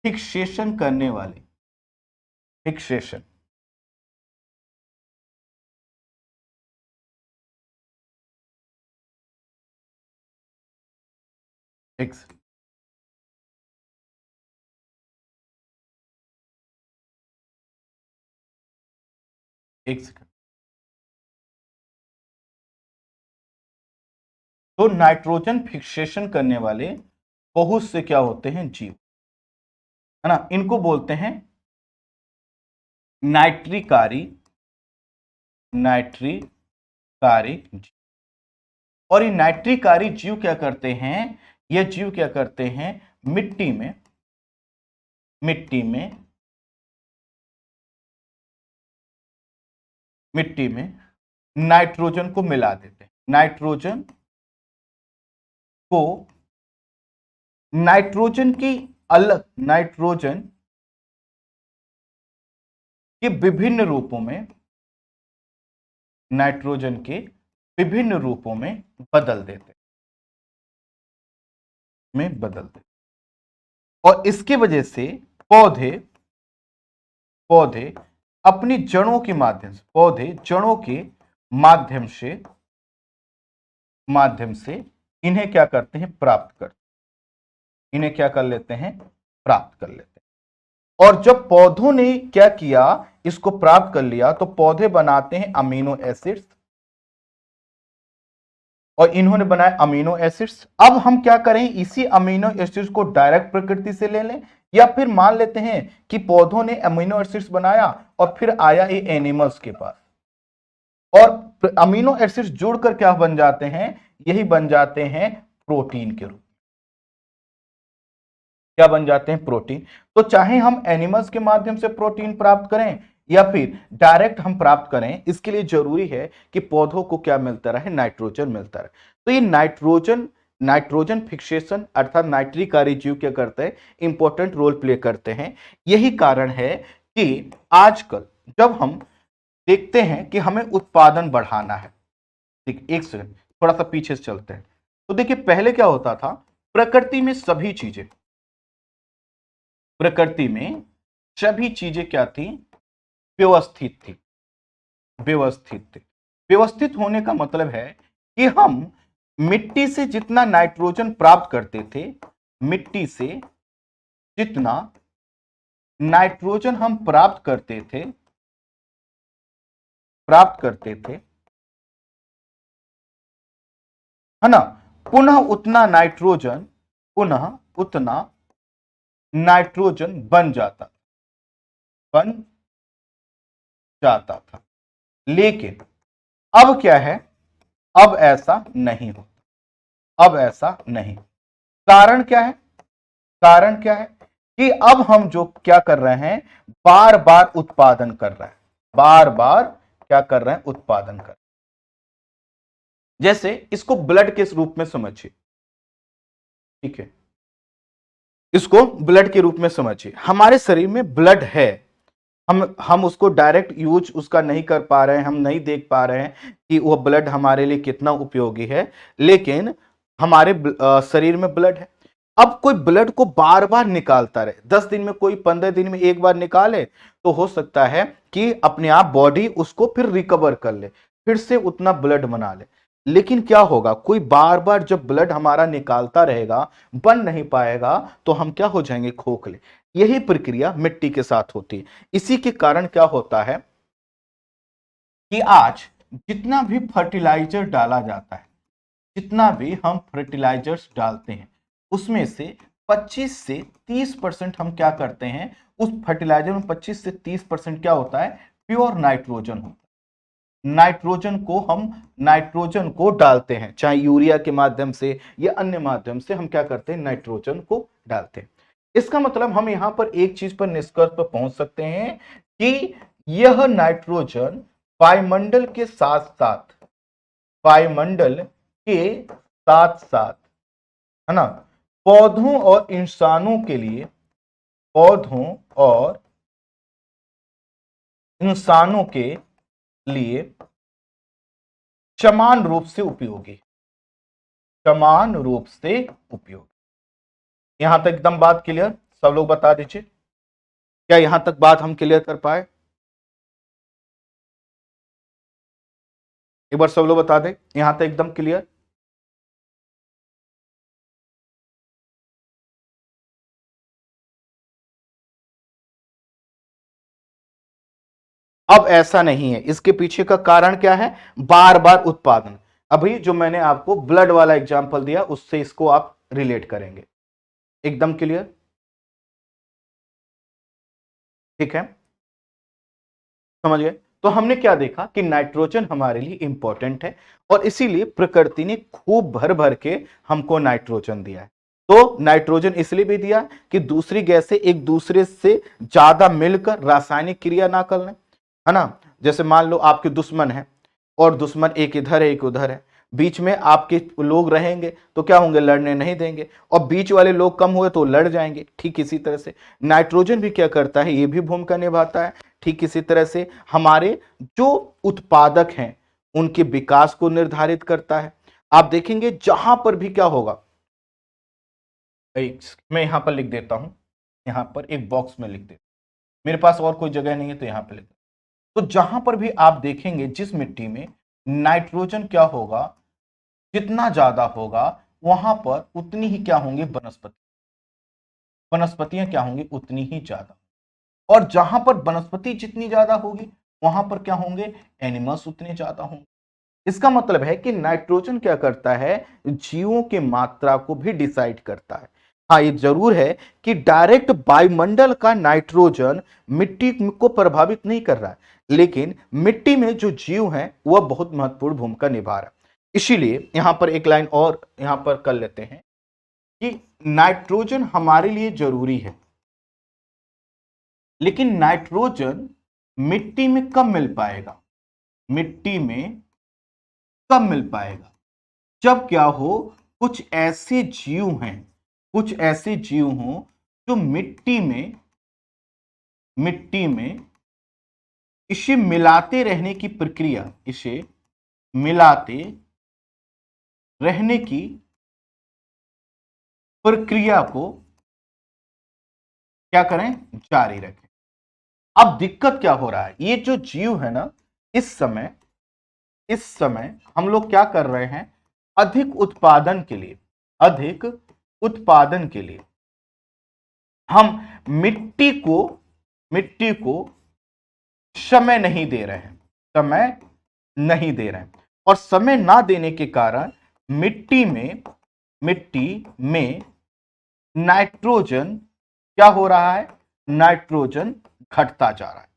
फिक्सेशन करने वाले, फिक्सेशन, एक्स, एक सेकंड। तो नाइट्रोजन फिक्सेशन करने वाले बहुत से क्या होते हैं, जीव, है ना, इनको बोलते हैं नाइट्रिकारी, नाइट्रिकारी जीव। और ये नाइट्रिकारी जीव क्या करते हैं, ये जीव क्या करते हैं, मिट्टी में, मिट्टी में, मिट्टी में नाइट्रोजन को मिला देते हैं। नाइट्रोजन को, नाइट्रोजन की अलग, नाइट्रोजन के विभिन्न रूपों में, नाइट्रोजन के विभिन्न रूपों में बदल देते, में बदल देते। और इसकी वजह से पौधे, पौधे अपनी जड़ों के माध्यम से, पौधे जड़ों के माध्यम से इन्हें क्या करते हैं, प्राप्त कर, इन्हें क्या कर लेते हैं, प्राप्त कर लेते हैं। और जब पौधों ने क्या किया, इसको प्राप्त कर लिया, तो पौधे बनाते हैं अमीनो एसिड्स, और इन्होंने बनाए अमीनो एसिड्स। अब हम क्या करें, इसी अमीनो एसिड्स को डायरेक्ट प्रकृति से ले लें, या फिर मान लेते हैं कि पौधों ने अमीनो एसिड्स बनाया और फिर आया ये एनिमल्स के पास, और अमीनो एसिड्स जुड़कर क्या बन जाते हैं, यही बन जाते हैं प्रोटीन के रूप, क्या बन जाते हैं, प्रोटीन। तो चाहे हम एनिमल्स के माध्यम से प्रोटीन प्राप्त करें या फिर डायरेक्ट हम प्राप्त करें, इसके लिए जरूरी है कि पौधों को क्या मिलता रहे, नाइट्रोजन मिलता रहे। तो ये नाइट्रोजन, नाइट्रोजन फिक्सेशन अर्थात नाइट्रिकारी जीव क्या करते हैं, इंपॉर्टेंट रोल प्ले करते हैं। यही कारण है कि आजकल जब हम देखते हैं कि हमें उत्पादन बढ़ाना है, ठीक, एक सेकंड थोड़ा सा पीछे से चलते हैं। तो देखिए पहले क्या होता था, प्रकृति में सभी चीजें, प्रकृति में सभी चीजें क्या थी, व्यवस्थित थी, व्यवस्थित थी। व्यवस्थित होने का मतलब है कि हम मिट्टी से जितना नाइट्रोजन प्राप्त करते थे, मिट्टी से जितना नाइट्रोजन हम प्राप्त करते थे, है ना, पुनः उतना नाइट्रोजन, पुनः उतना नाइट्रोजन बन जाता, बन जाता था। लेकिन अब क्या है, अब ऐसा नहीं होता, अब ऐसा नहीं। कारण क्या है, कारण क्या है कि अब हम जो क्या कर रहे हैं, बार बार उत्पादन कर रहे हैं, बार बार क्या कर रहे हैं, उत्पादन कर। जैसे इसको ब्लड के रूप में समझिए, ठीक है, इसको ब्लड के रूप में समझिए। हमारे शरीर में ब्लड है, हम उसको डायरेक्ट यूज उसका नहीं कर पा रहे हैं, हम नहीं देख पा रहे हैं कि वो ब्लड हमारे लिए कितना उपयोगी है, लेकिन हमारे शरीर में ब्लड है। अब कोई ब्लड को बार बार निकालता रहे, 10 दिन में कोई 15 दिन में एक बार निकाले, तो हो सकता है कि अपने आप बॉडी उसको फिर रिकवर कर ले, फिर से उतना ब्लड बना ले। लेकिन क्या होगा, कोई बार बार जब ब्लड हमारा निकालता रहेगा, बन नहीं पाएगा, तो हम क्या हो जाएंगे, खोखले। यही प्रक्रिया मिट्टी के साथ होती है। इसी के कारण क्या होता है कि आज जितना भी फर्टिलाइजर डाला जाता है, जितना भी हम फर्टिलाइजर्स डालते हैं, उसमें से 25 से 30% हम क्या करते हैं, उस फर्टिलाइजर में 25 से 30% क्या होता है, प्योर नाइट्रोजन होता है। नाइट्रोजन को डालते हैं, चाहे यूरिया के माध्यम से या अन्य माध्यम से, हम क्या करते हैं, नाइट्रोजन को डालते हैं। इसका मतलब हम यहां पर एक चीज पर निष्कर्ष पर पहुंच सकते हैं कि यह नाइट्रोजन वायुमंडल के साथ साथ, वायुमंडल के साथ साथ, है ना, पौधों और इंसानों के लिए, पौधों और इंसानों के लिए समान रूप से उपयोगी, समान रूप से उपयोगी। यहां तक एकदम बात क्लियर? सब लोग बता दीजिए, क्या यहां तक बात हम क्लियर कर पाए? एक बार सब लोग बता दें, यहां तक एकदम क्लियर? अब ऐसा नहीं है, इसके पीछे का कारण क्या है, बार बार उत्पादन। अभी जो मैंने आपको ब्लड वाला एग्जांपल दिया, उससे इसको आप रिलेट करेंगे। एकदम क्लियर? ठीक है, समझ गए? तो हमने क्या देखा कि नाइट्रोजन हमारे लिए इंपॉर्टेंट है, और इसीलिए प्रकृति ने खूब भर भर के हमको नाइट्रोजन दिया है। तो नाइट्रोजन इसलिए भी दिया कि दूसरी गैसें एक दूसरे से ज्यादा मिलकर रासायनिक क्रिया ना कर लें, है ना। जैसे मान लो आपके दुश्मन है, और दुश्मन एक इधर है एक उधर है, बीच में आपके लोग रहेंगे तो क्या होंगे, लड़ने नहीं देंगे, और बीच वाले लोग कम हुए तो लड़ जाएंगे। ठीक इसी तरह से नाइट्रोजन भी क्या करता है, ये भी भूमिका निभाता है। ठीक इसी तरह से हमारे जो उत्पादक हैं, उनके विकास को निर्धारित करता है। आप देखेंगे जहां पर भी क्या होगा, मैं यहां पर लिख देता हूं, यहां पर एक बॉक्स में लिख देता हूं, मेरे पास और कोई जगह नहीं है तो यहां पर लिख। तो जहां पर भी आप देखेंगे जिस मिट्टी में नाइट्रोजन क्या होगा, जितना ज्यादा होगा, वहां पर उतनी ही क्या होंगे, वनस्पति, वनस्पतियां क्या होंगी, उतनी ही ज्यादा। और जहां पर वनस्पति जितनी ज्यादा होगी, वहां पर क्या होंगे, एनिमल्स उतने ज्यादा होंगे। इसका मतलब है कि नाइट्रोजन क्या करता है, जीवों की मात्रा को भी डिसाइड करता है। हाँ, ये जरूर है कि डायरेक्ट वायुमंडल का नाइट्रोजन मिट्टी को प्रभावित नहीं कर रहा है, लेकिन मिट्टी में जो जीव हैं वह बहुत महत्वपूर्ण भूमिका निभा रहा है। इसीलिए यहां पर एक लाइन और यहां पर कर लेते हैं कि नाइट्रोजन हमारे लिए जरूरी है, लेकिन नाइट्रोजन मिट्टी में कब मिल पाएगा, मिट्टी में कब मिल पाएगा, जब क्या हो, कुछ ऐसे जीव हैं, कुछ ऐसे जीव हों जो मिट्टी में इसे मिलाते रहने की प्रक्रिया, इसे मिलाते रहने की प्रक्रिया को क्या करें, जारी रखें। अब दिक्कत क्या हो रहा है, ये जो जीव है ना, इस समय हम लोग क्या कर रहे हैं, अधिक उत्पादन के लिए, अधिक उत्पादन के लिए हम मिट्टी को समय नहीं दे रहे हैं, समय नहीं दे रहे हैं। और समय ना देने के कारण मिट्टी में नाइट्रोजन क्या हो रहा है, नाइट्रोजन घटता जा रहा है।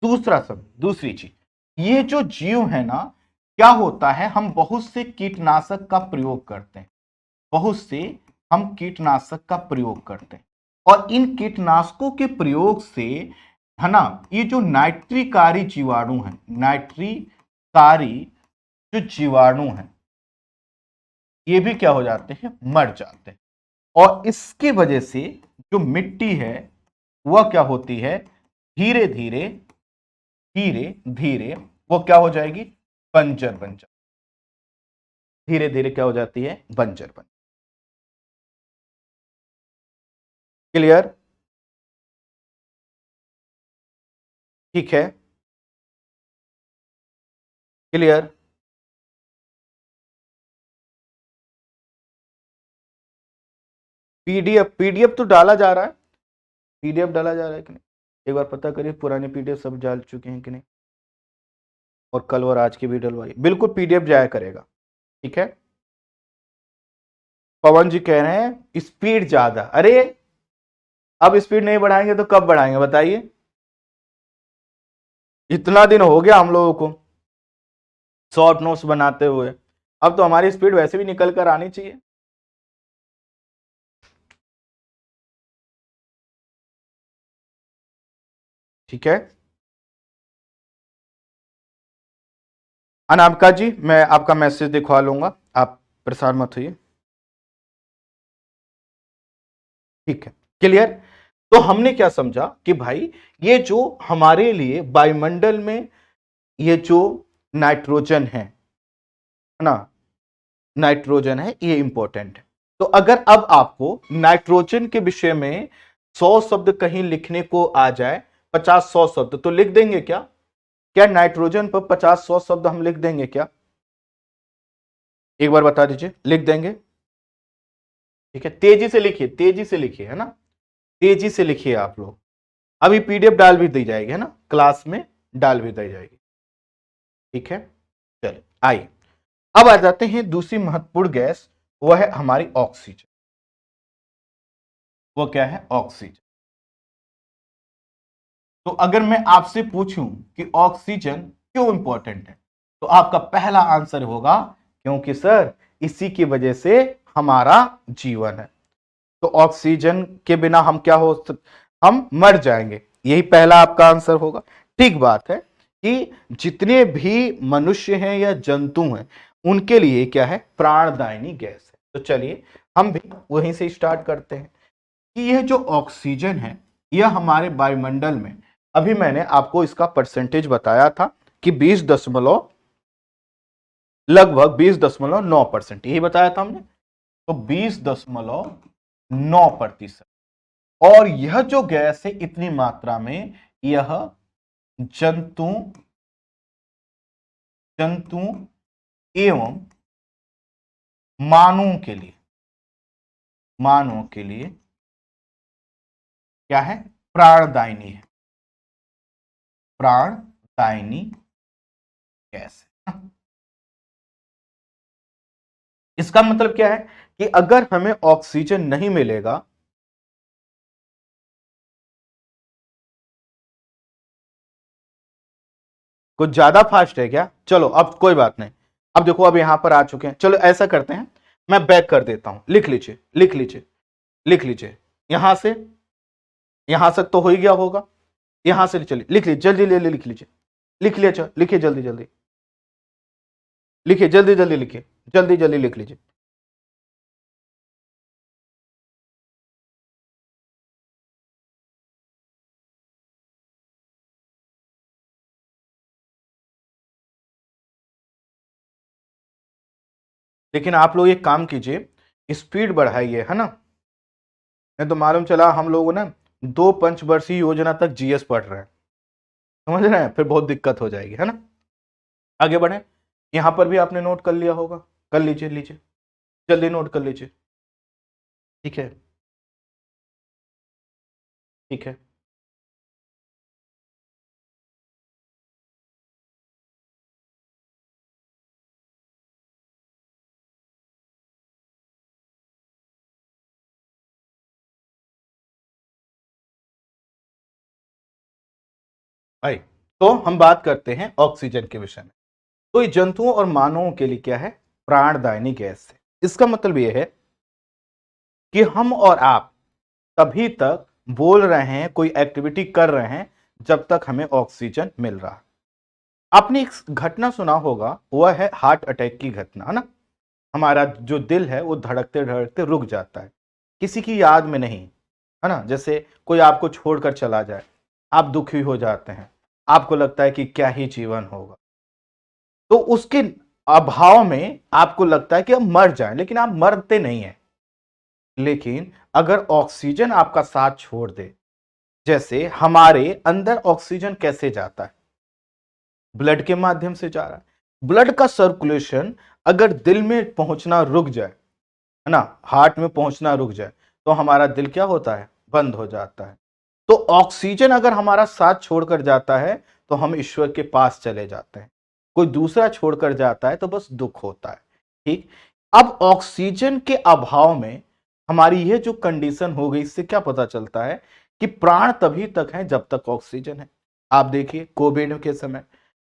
दूसरा सब दूसरी चीज, ये जो जीव है ना, क्या होता है, हम बहुत से कीटनाशक का प्रयोग करते हैं, बहुत से हम कीटनाशक का प्रयोग करते हैं, और इन कीटनाशकों के प्रयोग से, है ना, ये जो नाइट्रिकारी जीवाणु है, नाइट्रिकारी जो जीवाणु है, ये भी क्या हो जाते हैं, मर जाते हैं। और इसकी वजह से जो मिट्टी है वह क्या होती है, धीरे धीरे धीरे धीरे वो क्या हो जाएगी, बंजर बन जाती, धीरे धीरे क्या हो जाती है, बंजर बन। क्लियर? ठीक है, क्लियर। पीडीएफ, पीडीएफ तो डाला जा रहा है, पीडीएफ डाला जा रहा है कि नहीं, एक बार पता करिए पुराने पीडीएफ सब डाल चुके हैं कि नहीं, और कल और आज की भी डलवाइए, बिल्कुल पीडीएफ जाया करेगा। ठीक है, पवन जी कह रहे हैं स्पीड ज्यादा, अरे अब स्पीड नहीं बढ़ाएंगे तो कब बढ़ाएंगे बताइए, इतना दिन हो गया हम लोगों को शॉर्ट नोट्स बनाते हुए, अब तो हमारी स्पीड वैसे भी निकल कर आनी चाहिए। ठीक है, अनामिका जी मैं आपका मैसेज दिखवा लूंगा, आप परेशान मत होइए। ठीक है, क्लियर। तो हमने क्या समझा कि भाई ये जो हमारे लिए वायुमंडल में ये जो नाइट्रोजन है ना, नाइट्रोजन है, ये इंपॉर्टेंट है। तो अगर अब आपको नाइट्रोजन के विषय में 100 शब्द कहीं लिखने को आ जाए, 50-100 शब्द, तो लिख देंगे क्या? क्या नाइट्रोजन पर 50-100 शब्द हम लिख देंगे क्या? एक बार बता दीजिए, लिख देंगे? ठीक है, तेजी से लिखिए, तेजी से लिखिए, है ना, तेजी से लिखिए आप लोग। अभी पीडीएफ डाल भी दी जाएगी, है ना, क्लास में डाल भी दी जाएगी। ठीक है, चलिए आइए अब आ जाते हैं दूसरी महत्वपूर्ण गैस, वह है हमारी ऑक्सीजन। वो क्या है, ऑक्सीजन। तो अगर मैं आपसे पूछूं कि ऑक्सीजन क्यों इंपॉर्टेंट है, तो आपका पहला आंसर होगा क्योंकि सर इसी की वजह से हमारा जीवन है। तो ऑक्सीजन के बिना हम क्या हो, हम मर जाएंगे, यही पहला आपका आंसर होगा। ठीक बात है कि जितने भी मनुष्य हैं या जंतु हैं, उनके लिए क्या है, प्राणदायिनी गैस है। तो चलिए हम भी वहीं से स्टार्ट करते हैं कि यह जो ऑक्सीजन है, यह हमारे वायुमंडल में, अभी मैंने आपको इसका परसेंटेज बताया था कि 20 दशमलव, लगभग 20.9%, यही बताया था हमने। तो 20.9%। और यह जो गैस है इतनी मात्रा में, यह जंतु जंतु एवं मानवों के लिए क्या है, प्राणदायिनी है, प्राणदायिनी गैस है। इसका मतलब क्या है कि अगर हमें ऑक्सीजन नहीं मिलेगा, कुछ ज्यादा फास्ट है क्या, चलो अब कोई बात नहीं। अब देखो अब यहां पर आ चुके हैं, चलो ऐसा करते हैं, मैं बैक कर देता हूं, लिख लीजिए लिख लीजिए लिख लीजिए, यहां से यहां तक तो हो ही गया होगा, यहां से चलिए लिख लीजिए, जल्दी ले लिख लीजिए, लिख लिया, चलो लिखिए, जल्दी जल्दी लिखिए, जल्दी जल्दी लिखिए, जल्दी जल्दी लिख लीजिए। लेकिन आप लोग एक काम कीजिए, स्पीड बढ़ाइए, है ना, नहीं तो मालूम चला हम लोगों ने 2 पंचवर्षीय योजना तक जीएस पढ़ रहे हैं, समझ रहे हैं, फिर बहुत दिक्कत हो जाएगी, है ना। आगे बढ़े, यहां पर भी आपने नोट कर लिया होगा, कर लीजिए, लीजिए, जल्दी नोट कर लीजिए। ठीक है, ठीक है, आई तो हम बात करते हैं ऑक्सीजन के विषय में। तो ये जंतुओं और मानवों के लिए क्या है, प्राणदायिनी गैस है। इसका मतलब यह है कि हम और आप तभी तक बोल रहे हैं, कोई एक्टिविटी कर रहे हैं, जब तक हमें ऑक्सीजन मिल रहा है। आपने एक घटना सुना होगा, वह है हार्ट अटैक की घटना, है ना। हमारा जो दिल है वो धड़कते धड़कते रुक जाता है, किसी की याद में नहीं, है ना। जैसे कोई आपको छोड़कर चला जाए, आप दुखी हो जाते हैं, आपको लगता है कि क्या ही जीवन होगा, तो उसके अभाव में आपको लगता है कि अब मर जाए, लेकिन आप मरते नहीं हैं। लेकिन अगर ऑक्सीजन आपका साथ छोड़ दे, जैसे हमारे अंदर ऑक्सीजन कैसे जाता है, ब्लड के माध्यम से जा रहा है। ब्लड का सर्कुलेशन अगर दिल में पहुंचना रुक जाए, है ना, हार्ट में पहुंचना रुक जाए, तो हमारा दिल क्या होता है, बंद हो जाता है। तो ऑक्सीजन अगर हमारा साथ छोड़कर जाता है तो हम ईश्वर के पास चले जाते हैं, कोई दूसरा छोड़कर जाता है तो बस दुख होता है। ठीक। अब ऑक्सीजन के अभाव में हमारी यह जो कंडीशन हो गई, इससे क्या पता चलता है कि प्राण तभी तक है जब तक ऑक्सीजन है। आप देखिए कोविड के समय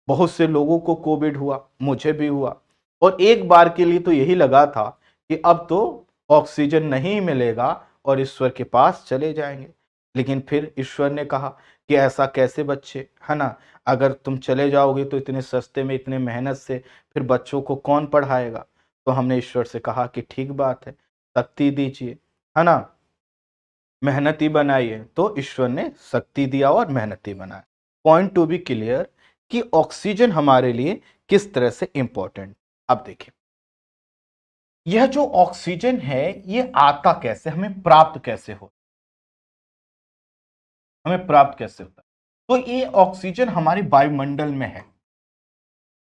बहुत से लोगों को कोविड हुआ, मुझे भी हुआ, और एक बार के लिए तो यही लगा था कि अब तो ऑक्सीजन नहीं मिलेगा और ईश्वर के पास चले जाएंगे। लेकिन फिर ईश्वर ने कहा कि ऐसा कैसे बच्चे, है ना, अगर तुम चले जाओगे तो इतने सस्ते में, इतने मेहनत से, फिर बच्चों को कौन पढ़ाएगा। तो हमने ईश्वर से कहा कि ठीक बात है, शक्ति दीजिए, है ना, मेहनती बनाइए। तो ईश्वर ने शक्ति दिया और मेहनती बनाया। पॉइंट टू बी क्लियर कि ऑक्सीजन हमारे लिए किस तरह से इंपॉर्टेंट। अब देखिए, यह जो ऑक्सीजन है ये आता कैसे, हमें प्राप्त कैसे हो, हमें प्राप्त कैसे होता है। तो ये ऑक्सीजन हमारी वायुमंडल में है,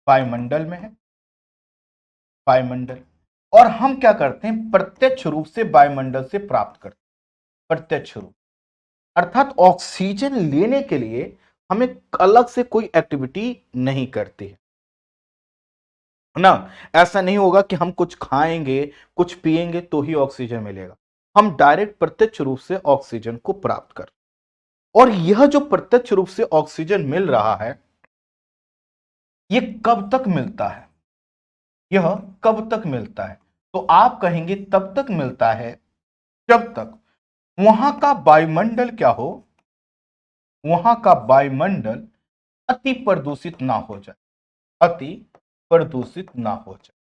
वायुमंडल में है, वायुमंडल। और हम क्या करते हैं, प्रत्यक्ष रूप से वायुमंडल से प्राप्त करते हैं, प्रत्यक्ष रूप। अर्थात ऑक्सीजन लेने के लिए हमें अलग से कोई एक्टिविटी नहीं करती है ना। ऐसा नहीं होगा कि हम कुछ खाएंगे, कुछ पिएंगे तो ही ऑक्सीजन मिलेगा। हम डायरेक्ट प्रत्यक्ष रूप से ऑक्सीजन को प्राप्त कर, और यह जो प्रत्यक्ष रूप से ऑक्सीजन मिल रहा है, ये कब तक मिलता है, यह कब तक मिलता है। तो आप कहेंगे तब तक मिलता है जब तक वहां का वायुमंडल क्या हो, वहां का वायुमंडल अति प्रदूषित ना हो जाए, अति प्रदूषित ना हो जाए।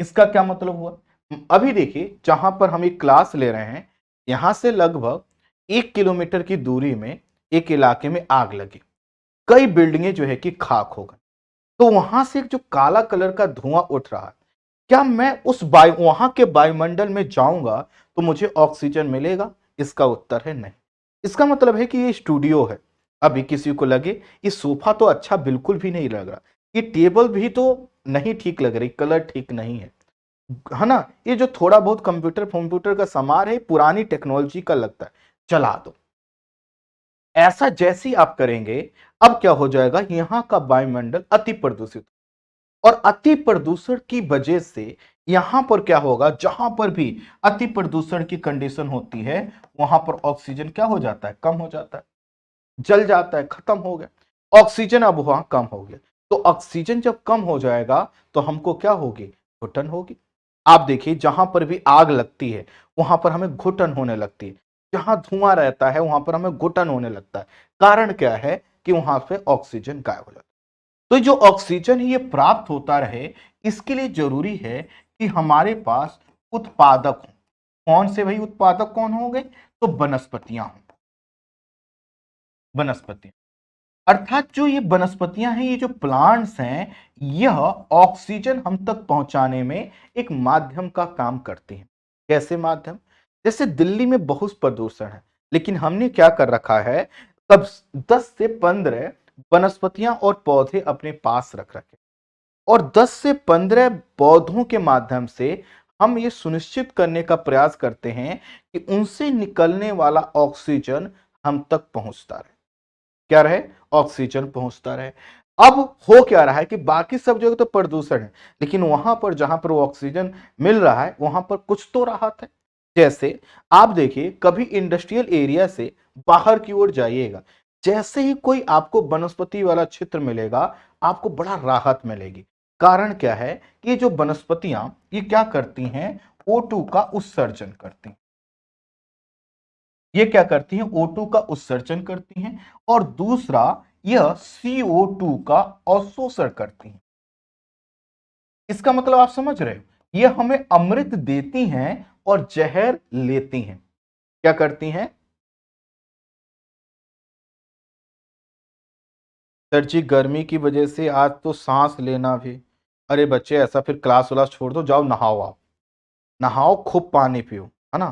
इसका क्या मतलब हुआ, अभी देखिए जहां पर हम एक क्लास ले रहे हैं, यहां से लगभग 1 किलोमीटर की दूरी में एक इलाके में आग लगी, कई बिल्डिंगें जो है कि खाक हो गई। तो वहां से एक जो काला कलर का धुआं उठ रहा है, क्या मैं उस वायु वहां के वायुमंडल में जाऊंगा तो मुझे ऑक्सीजन मिलेगा? इसका उत्तर है नहीं। इसका मतलब है कि ये स्टूडियो है। अभी किसी को लगे ये सोफा तो अच्छा बिल्कुल भी नहीं लग रहा, ये टेबल भी तो नहीं ठीक लग रही, कलर ठीक नहीं है ना, ये जो थोड़ा बहुत कंप्यूटर कंप्यूटर का सामान है पुरानी टेक्नोलॉजी का लगता है, चला दो। ऐसा जैसे ही आप करेंगे, अब क्या हो जाएगा, यहां का वायुमंडल अति प्रदूषित, और अति प्रदूषण की वजह से यहां पर क्या होगा, जहां पर भी अति प्रदूषण की कंडीशन होती है वहां पर ऑक्सीजन क्या हो जाता है, कम हो जाता है, जल जाता है, खत्म हो गया ऑक्सीजन, अब वहां कम हो गया। तो ऑक्सीजन जब कम हो जाएगा तो हमको क्या होगी, घुटन होगी। आप देखिए जहां पर भी आग लगती है वहां पर हमें घुटन होने लगती है, जहां धुआं रहता है वहां पर हमें घुटन होने लगता है। कारण क्या है कि वहां से ऑक्सीजन गायब हो जाता है। तो जो ऑक्सीजन है ये प्राप्त होता रहे, इसके लिए जरूरी है कि हमारे पास उत्पादक हो। कौन से भाई उत्पादक, कौन होंगे, तो वनस्पतियां हों, वनस्पतियां। अर्थात जो ये वनस्पतियां हैं, ये जो प्लांट्स हैं, यह ऑक्सीजन हम तक पहुंचाने में एक माध्यम का काम करती हैं। कैसे माध्यम, जैसे दिल्ली में बहुत प्रदूषण है, लेकिन हमने क्या कर रखा है, तब 10 से 15 वनस्पतियां और पौधे अपने पास रख रखे, और 10 से 15 पौधों के माध्यम से हम ये सुनिश्चित करने का प्रयास करते हैं कि उनसे निकलने वाला ऑक्सीजन हम तक पहुंचता रहे, क्या रहे, ऑक्सीजन पहुंचता रहे। अब हो क्या रहा है कि बाकी सब जगह तो प्रदूषण है, लेकिन वहां पर जहां पर वो ऑक्सीजन मिल रहा है वहां पर कुछ तो राहत है। जैसे आप देखिए, कभी इंडस्ट्रियल एरिया से बाहर की ओर जाइएगा, जैसे ही कोई आपको वनस्पति वाला क्षेत्र मिलेगा, आपको बड़ा राहत मिलेगी। कारण क्या है कि ये जो वनस्पतियां ये क्या करती हैं, O2 का उत्सर्जन करती हैं। ये क्या करती हैं, O2 का उत्सर्जन करती हैं, और दूसरा यह CO2 का अवशोषण करती हैं। इसका मतलब आप समझ रहे हो, ये हमें अमृत देती हैं और जहर लेती हैं। क्या करती हैं? सर जी गर्मी की वजह से आज तो सांस लेना भी। अरे बच्चे ऐसा फिर क्लास व्लास छोड़ दो, जाओ नहाओ। आप नहाओ, खूब पानी पियो, है ना,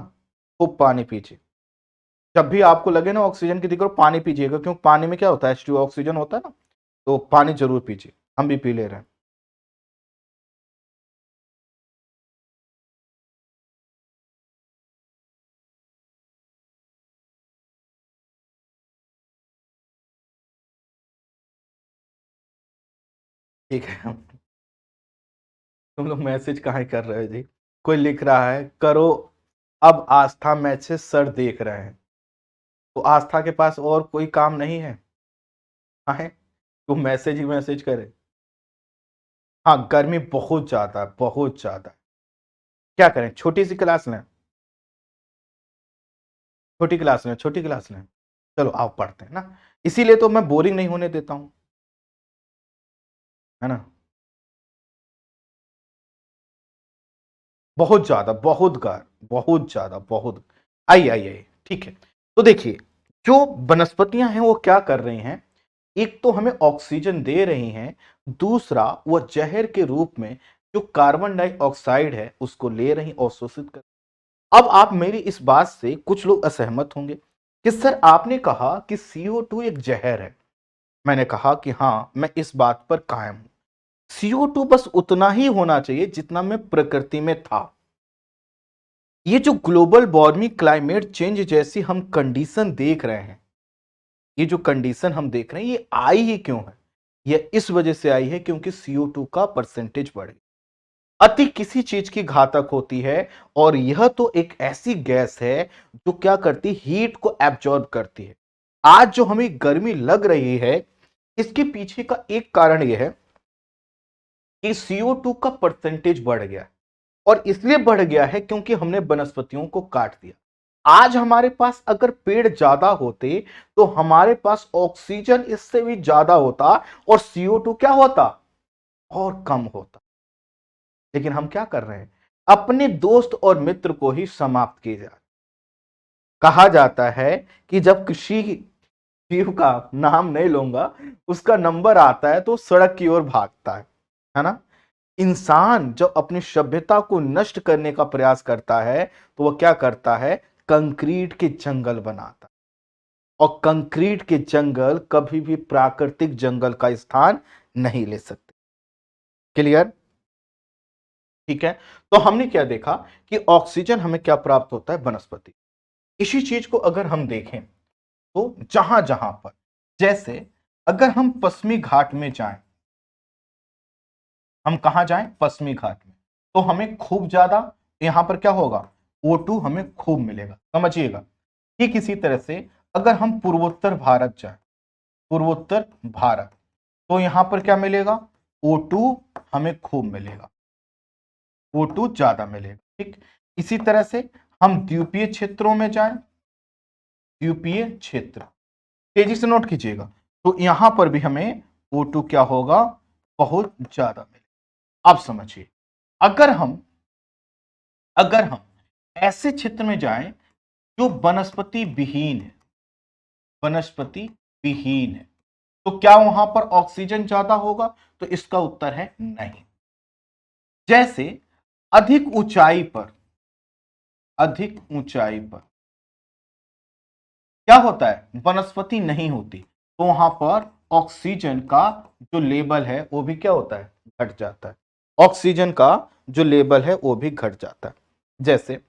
खूब पानी पीजिए। जब भी आपको लगे ना ऑक्सीजन की दिक्कत, पानी पीजिएगा, क्योंकि पानी में क्या होता है, H2O ऑक्सीजन होता है ना, तो पानी जरूर पीजिए। हम भी पी ले रहे हैं। ठीक है। तुम लोग मैसेज काहे कर रहे हो जी? कोई लिख रहा है करो अब आस्था मैसेज सर देख रहे हैं, तो आस्था के पास और कोई काम नहीं है? हाँ, तो मैसेज ही मैसेज करे। हाँ, गर्मी बहुत ज्यादा है, बहुत ज्यादा है। क्या करें, छोटी सी क्लास लें? छोटी क्लास लें, छोटी क्लास लें। चलो आप पढ़ते हैं ना, इसीलिए तो मैं बोरिंग नहीं होने देता हूं, है ना। बहुत ज्यादा, बहुत गार, बहुत ज्यादा, बहुत। आइए आइए आइए, ठीक है। तो देखिए, जो वनस्पतियां हैं वो क्या कर रही हैं, एक तो हमें ऑक्सीजन दे रही हैं, दूसरा वो जहर के रूप में जो कार्बन डाइऑक्साइड है उसको ले रही, अवशोषित कर। अब आप मेरी इस बात से कुछ लोग असहमत होंगे कि सर आपने कहा कि CO2 एक जहर है। मैंने कहा कि हाँ, मैं इस बात पर कायम हूं। CO2 बस उतना ही होना चाहिए जितना में प्रकृति में था। ये जो ग्लोबल वार्मिंग, क्लाइमेट चेंज जैसी हम कंडीशन देख रहे हैं, ये जो कंडीशन हम देख रहे हैं, ये आई ही क्यों है? ये इस वजह से आई है क्योंकि CO2 का परसेंटेज बढ़ गया। अति किसी चीज की घातक होती है, और यह तो एक ऐसी गैस है जो क्या करती, हीट को एब्जॉर्ब करती है। आज जो हमें गर्मी लग रही है, इसके पीछे का एक कारण यह है कि CO2 का परसेंटेज बढ़ गया, और इसलिए बढ़ गया है क्योंकि हमने वनस्पतियों को काट दिया। आज हमारे पास अगर पेड़ ज्यादा होते तो हमारे पास ऑक्सीजन इससे भी ज्यादा होता, और CO2 क्या होता, और कम होता। लेकिन हम क्या कर रहे हैं, अपने दोस्त और मित्र को ही समाप्त किए जा। कहा जाता है कि जब किसी जीव का नाम नहीं लूंगा, उसका नंबर आता है तो सड़क की ओर भागता है ना। इंसान जब अपनी सभ्यता को नष्ट करने का प्रयास करता है तो वह क्या करता है, कंक्रीट के जंगल बनाता है, और कंक्रीट के जंगल कभी भी प्राकृतिक जंगल का स्थान नहीं ले सकते। क्लियर? ठीक है। तो हमने क्या देखा कि ऑक्सीजन हमें क्या प्राप्त होता है, वनस्पति। इसी चीज को अगर हम देखें तो जहां जहां पर, जैसे अगर हम पश्चिमी घाट में जाएं, हम कहां जाएं, पश्चिमी घाट में, तो हमें खूब ज्यादा यहां पर क्या होगा, O2 हमें खूब मिलेगा, समझिएगा। ठीक इसी तरह से अगर हम पूर्वोत्तर भारत जाएं, पूर्वोत्तर भारत, तो यहां पर क्या मिलेगा, O2 हमें खूब मिलेगा, O2 ज्यादा मिलेगा। ठीक इसी तरह से हम द्वीपीय क्षेत्रों में जाएं, द्वीपीय क्षेत्र, तेजी से नोट कीजिएगा, तो यहां पर भी हमें O2 क्या होगा, बहुत ज्यादा मिलेगा। अब समझिए, अगर हम अगर हम ऐसे क्षेत्र में जाएं जो वनस्पति विहीन है, वनस्पति विहीन है, तो क्या वहां पर ऑक्सीजन ज्यादा होगा? तो इसका उत्तर है नहीं। जैसे अधिक ऊंचाई पर, अधिक ऊंचाई पर क्या होता है, वनस्पति नहीं होती, तो वहां पर ऑक्सीजन का जो लेवल है वो भी क्या होता है, घट जाता है। ऑक्सीजन का जो लेवल है वो भी घट जाता है। जैसे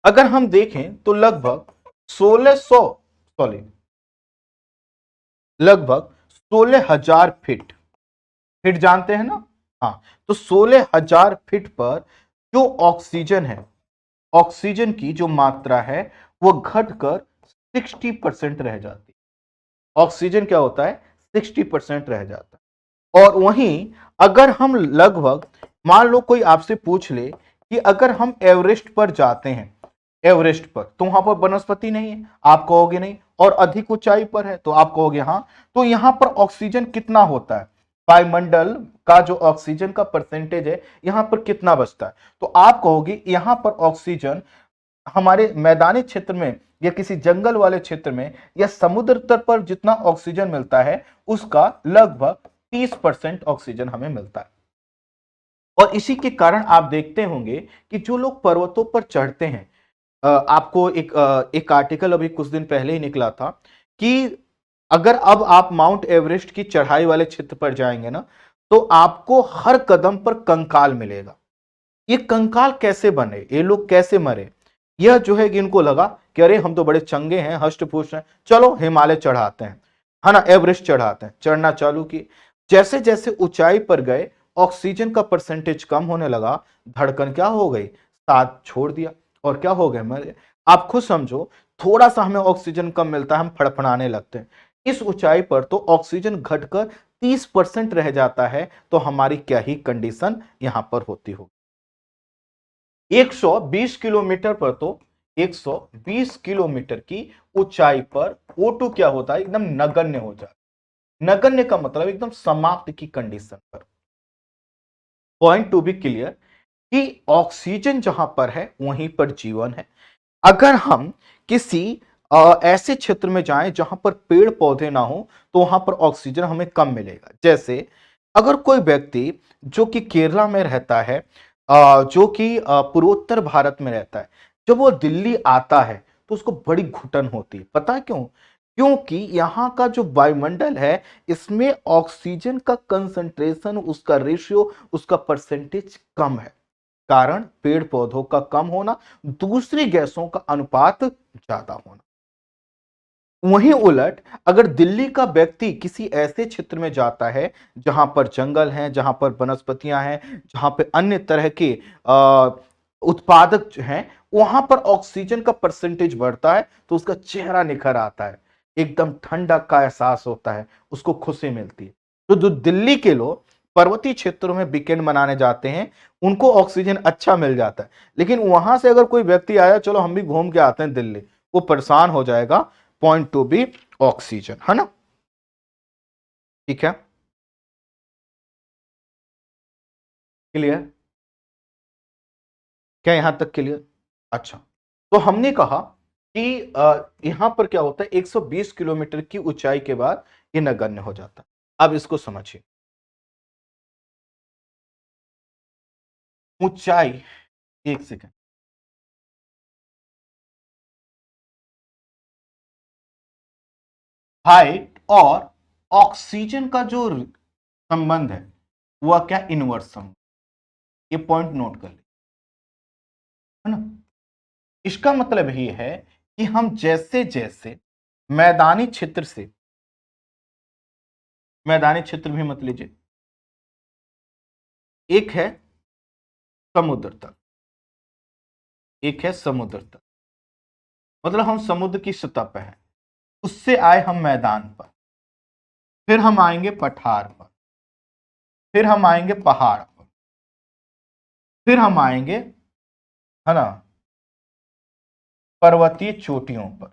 अगर हम देखें तो लगभग 1600, सॉरी, लगभग 16,000 फीट, फीट जानते हैं ना, हाँ, तो 16,000 फीट पर जो ऑक्सीजन है, ऑक्सीजन की जो मात्रा है वो घटकर 60% रह जाती है। ऑक्सीजन क्या होता है, 60% रह जाता है। और वहीं अगर हम लगभग, मान लो कोई आपसे पूछ ले कि अगर हम एवरेस्ट पर जाते हैं, एवरेस्ट पर, तो वहां पर वनस्पति नहीं है, आप कहोगे नहीं, और अधिक ऊंचाई पर है तो आप कहोगे हाँ। तो यहां पर ऑक्सीजन कितना होता है, वायुमंडल का जो ऑक्सीजन का परसेंटेज है यहां पर कितना बचता है, तो आप कहोगे यहां पर ऑक्सीजन हमारे मैदानी क्षेत्र में या किसी जंगल वाले क्षेत्र में या समुद्र तट पर जितना ऑक्सीजन मिलता है उसका लगभग 30% ऑक्सीजन हमें मिलता है। और इसी के कारण आप देखते होंगे कि जो लोग पर्वतों पर चढ़ते हैं, आपको एक आर्टिकल अभी कुछ दिन पहले ही निकला था कि अगर अब आप माउंट एवरेस्ट की चढ़ाई वाले क्षेत्र पर जाएंगे ना, तो आपको हर कदम पर कंकाल मिलेगा। ये कंकाल कैसे बने, ये लोग कैसे मरे, यह जो है कि इनको लगा कि अरे हम तो बड़े चंगे हैं, हष्ट पुष्ट हैं, चलो हिमालय चढ़ाते हैं, है ना, एवरेस्ट चढ़ाते हैं, चढ़ना चालू की। जैसे जैसे ऊंचाई पर गए ऑक्सीजन का परसेंटेज कम होने लगा, धड़कन क्या हो गई, साथ छोड़ दिया, और क्या हो गए, मरे। आप खुद समझो, थोड़ा सा हमें ऑक्सीजन कम मिलता है हम फड़फड़ाने लगते हैं, इस ऊंचाई पर तो ऑक्सीजन घटकर 30% रह जाता है, तो हमारी क्या ही कंडीशन यहां पर होती हो। 120 किलोमीटर पर तो 120 किलोमीटर की ऊंचाई पर O2 क्या होता है, एकदम नगण्य हो जाता है। नगण्य का मतलब एकदम समाप्त की कंडीशन पर। पॉइंट टू बी क्लियर कि ऑक्सीजन जहां पर है वहीं पर जीवन है। अगर हम किसी ऐसे क्षेत्र में जाएं जहां पर पेड़ पौधे ना हो तो वहां पर ऑक्सीजन हमें कम मिलेगा। जैसे अगर कोई व्यक्ति जो कि केरला में रहता है, जो कि पूर्वोत्तर भारत में रहता है, जब वो दिल्ली आता है तो उसको बड़ी घुटन होती है। पता है क्यों? क्योंकि यहाँ का जो वायुमंडल है इसमें ऑक्सीजन का कंसंट्रेशन, उसका रेशियो, उसका परसेंटेज कम है। कारण पेड़ पौधों का कम होना, दूसरी गैसों का अनुपात ज्यादा होना। वहीं उलट अगर दिल्ली का व्यक्ति किसी ऐसे क्षेत्र में जाता है जहां पर जंगल हैं, जहां पर वनस्पतियां हैं, जहां पर अन्य तरह के उत्पादक जो हैं, वहां पर ऑक्सीजन का परसेंटेज बढ़ता है तो उसका चेहरा निखर आता है, एकदम ठंडक का एहसास होता है, उसको खुशी मिलती है। तो जो दिल्ली के लोग पर्वतीय क्षेत्रों में वीकेंड मनाने जाते हैं उनको ऑक्सीजन अच्छा मिल जाता है, लेकिन वहां से अगर कोई व्यक्ति आया चलो हम भी घूम के आते हैं दिल्ली, वो परेशान हो जाएगा। पॉइंट टू बी ऑक्सीजन, है ना, ठीक है, क्लियर, क्या यहां तक क्लियर? अच्छा, तो हमने कहा कि यहां पर क्या होता है, 120 किलोमीटर की ऊंचाई के बाद ये नगण्य हो जाता है। अब इसको समझिए, ऊंचाई, एक सेकंड, हाइट और ऑक्सीजन का जो संबंध है वह क्या, इनवर्स संबंध। ये पॉइंट नोट कर ले, है ना। इसका मतलब ये है कि हम जैसे जैसे मैदानी क्षेत्र से, मैदानी क्षेत्र भी मत लीजिए, एक है समुद्र तल, एक है समुद्र तल, मतलब हम समुद्र की सतह पे हैं, उससे आए हम मैदान पर, फिर हम आएंगे पठार पर, फिर हम आएंगे पहाड़ पर, फिर हम आएंगे, है ना, पर्वतीय चोटियों पर।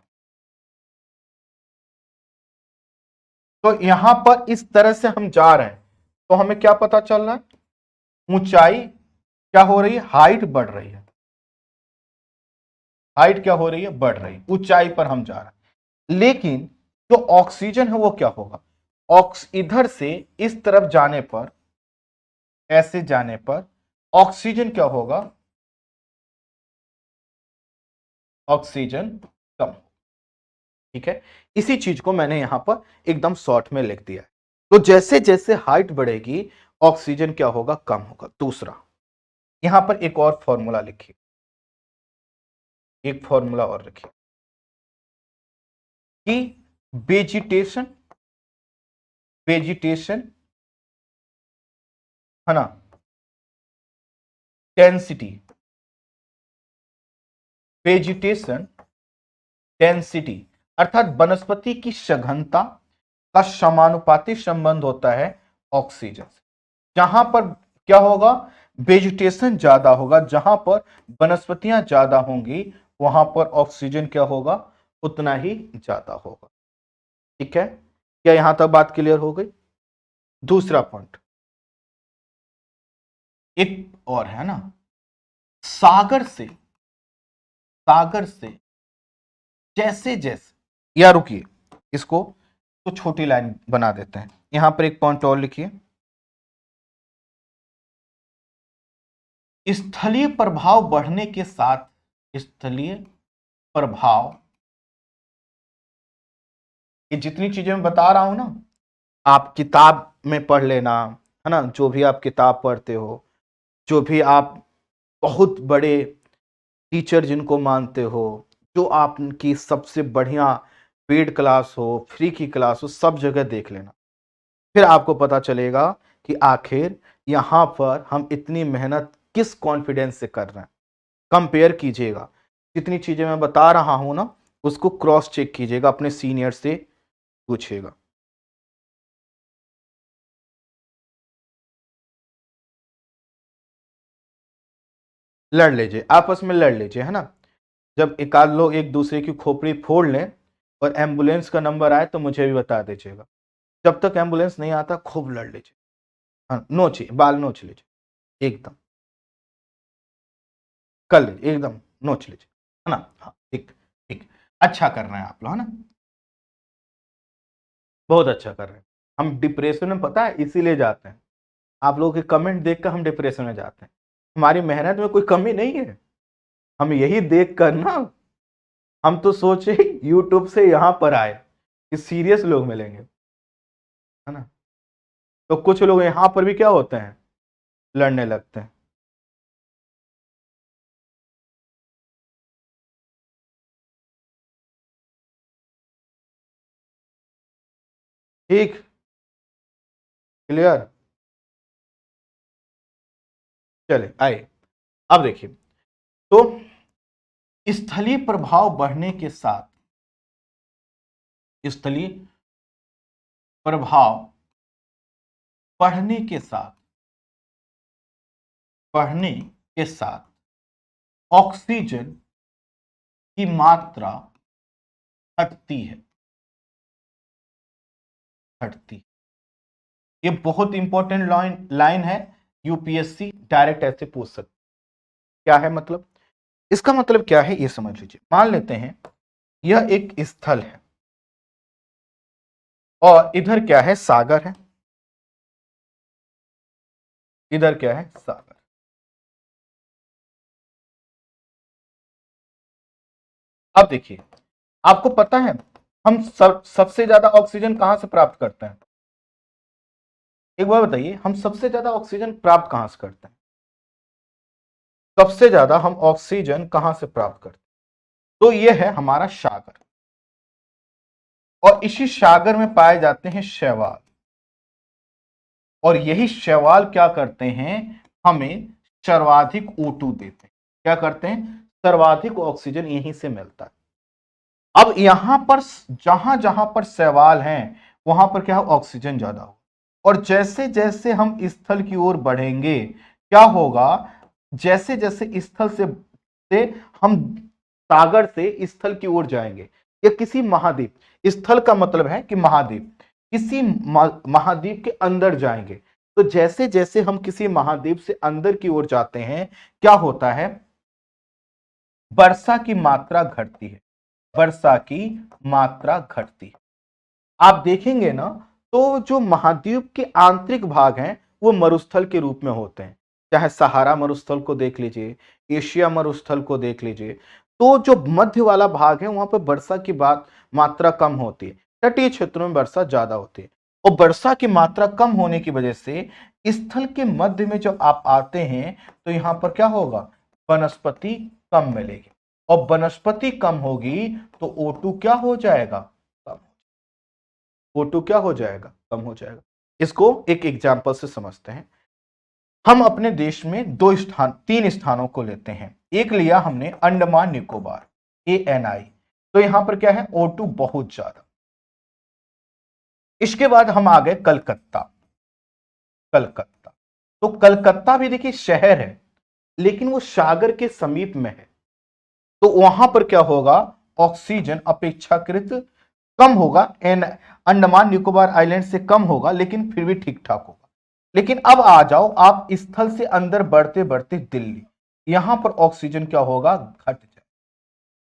तो यहां पर इस तरह से हम जा रहे हैं तो हमें क्या पता चल रहा है, ऊंचाई क्या हो रही है, हाइट बढ़ रही है, हाइट क्या हो रही है, बढ़ रही है, ऊंचाई पर हम जा रहे हैं। लेकिन जो ऑक्सीजन है वो क्या होगा, इधर से इस तरफ जाने पर, ऐसे जाने पर ऑक्सीजन क्या होगा, ऑक्सीजन कम। ठीक है, इसी चीज को मैंने यहां पर एकदम शॉर्ट में लिख दिया है। तो जैसे जैसे हाइट बढ़ेगी ऑक्सीजन क्या होगा, कम होगा। दूसरा, यहां पर एक और फॉर्मूला लिखिए, एक फॉर्मूला और लिखिए कि वेजिटेशन, वेजिटेशन, है ना, डेंसिटी, वेजिटेशन डेंसिटी अर्थात वनस्पति की सघनता का समानुपाती संबंध होता है ऑक्सीजन से। जहां पर क्या होगा, वेजिटेशन ज्यादा होगा, जहां पर वनस्पतियां ज्यादा होंगी वहां पर ऑक्सीजन क्या होगा, उतना ही ज्यादा होगा। ठीक है, क्या यहां तक बात क्लियर हो गई? दूसरा पॉइंट एक और है ना, सागर से जैसे जैसे, या रुकिए इसको तो छोटी लाइन बना देते हैं, यहां पर एक पॉइंट और लिखिए, स्थलीय प्रभाव बढ़ने के साथ, स्थलीय प्रभाव, ये जितनी चीजें मैं बता रहा हूं ना, आप किताब में पढ़ लेना, है ना, जो भी आप किताब पढ़ते हो, जो भी आप बहुत बड़े टीचर जिनको मानते हो, जो आपकी सबसे बढ़िया पेड क्लास हो, फ्री की क्लास हो, सब जगह देख लेना। फिर आपको पता चलेगा कि आखिर यहां पर हम इतनी मेहनत किस कॉन्फिडेंस से कर रहे हैं। कंपेयर कीजिएगा, जितनी चीजें मैं बता रहा हूं ना उसको क्रॉस चेक कीजिएगा, अपने सीनियर से पूछिएगा। लड़ लीजिए, आपस में लड़ लीजिए, है ना। जब एक आध लोग एक दूसरे की खोपड़ी फोड़ लें और एम्बुलेंस का नंबर आए तो मुझे भी बता दीजिएगा। जब तक एम्बुलेंस नहीं आता खूब लड़ लीजिए, हाँ, नोचिए, बाल नोच लीजिए, एकदम कर लीजिए, एकदम नोच लीजिए, है ना। हाँ ठीक ठीक, अच्छा कर रहे हैं आप लोग, है ना, बहुत अच्छा कर रहे हैं। हम डिप्रेशन में पता है इसीलिए जाते हैं, आप लोगों के कमेंट देखकर हम डिप्रेशन में जाते हैं। हमारी मेहनत में कोई कमी नहीं है, हम यही देख कर ना, हम तो सोचे यूट्यूब से यहां पर आए कि सीरियस लोग मिलेंगे, है ना, तो कुछ लोग यहां पर भी क्या होते हैं, लड़ने लगते हैं। ठीक, क्लियर, चले आए। अब देखिए, तो स्थलीय प्रभाव बढ़ने के साथ, स्थलीय प्रभाव बढ़ने के साथ ऑक्सीजन की मात्रा घटती है, घटती। ये बहुत इंपॉर्टेंट लाइन है, यूपीएससी डायरेक्ट ऐसे पूछ सकते। क्या है मतलब, इसका मतलब क्या है ये समझ लीजिए। मान लेते हैं यह एक स्थल है और इधर क्या है, सागर है, इधर क्या है, सागर। अब देखिए, आपको पता है हम सबसे ज्यादा ऑक्सीजन कहां से प्राप्त करते हैं? एक बार बताइए, हम सबसे ज्यादा ऑक्सीजन प्राप्त कहां से करते हैं? सबसे ज्यादा हम ऑक्सीजन कहां से प्राप्त करते हैं? तो यह है हमारा सागर, और इसी सागर में पाए जाते हैं शैवाल, और यही शैवाल क्या करते हैं, हमें सर्वाधिक O2 देते हैं। क्या करते हैं, सर्वाधिक ऑक्सीजन यहीं से मिलता है। अब यहां पर जहां जहां पर शैवाल हैं वहां पर क्या हो, ऑक्सीजन ज्यादा हो, और जैसे जैसे हम स्थल की ओर बढ़ेंगे क्या होगा, जैसे जैसे से हम सागर से स्थल की ओर जाएंगे या किसी महाद्वीप, स्थल का मतलब है कि महाद्वीप, किसी महाद्वीप के अंदर जाएंगे, तो जैसे जैसे हम किसी महाद्वीप से अंदर की ओर जाते हैं क्या होता है, वर्षा की मात्रा घटती है, वर्षा की मात्रा घटती है। आप देखेंगे ना, तो जो महाद्वीप के आंतरिक भाग हैं वो मरुस्थल के रूप में होते हैं, चाहे सहारा मरुस्थल को देख लीजिए, एशिया मरुस्थल को देख लीजिए, तो जो मध्य वाला भाग है वहां पर वर्षा की बात मात्रा कम होती है, तटीय क्षेत्रों में वर्षा ज्यादा होती है, और वर्षा की मात्रा कम होने की वजह से स्थल के मध्य में जब आप आते हैं तो यहां पर क्या होगा, वनस्पति कम मिलेगी, और वनस्पति कम होगी तो O2 क्या हो जाएगा, कम। O2 क्या हो जाएगा, कम हो जाएगा। इसको एक एग्जांपल से समझते हैं। हम अपने देश में तीन स्थानों को लेते हैं। एक लिया हमने अंडमान निकोबार, ANI, तो यहां पर क्या है, O2 बहुत ज्यादा। इसके बाद हम आ गए कलकत्ता। कलकत्ता, तो कलकत्ता भी देखिए शहर है, लेकिन वो सागर के समीप में है, तो वहां पर क्या होगा, ऑक्सीजन अपेक्षाकृत कम होगा, एन अंडमान निकोबार आइलैंड से कम होगा, लेकिन फिर भी ठीक ठाक होगा। लेकिन अब आ जाओ आप स्थल से अंदर बढ़ते बढ़ते दिल्ली, यहां पर ऑक्सीजन क्या होगा, घट जाए।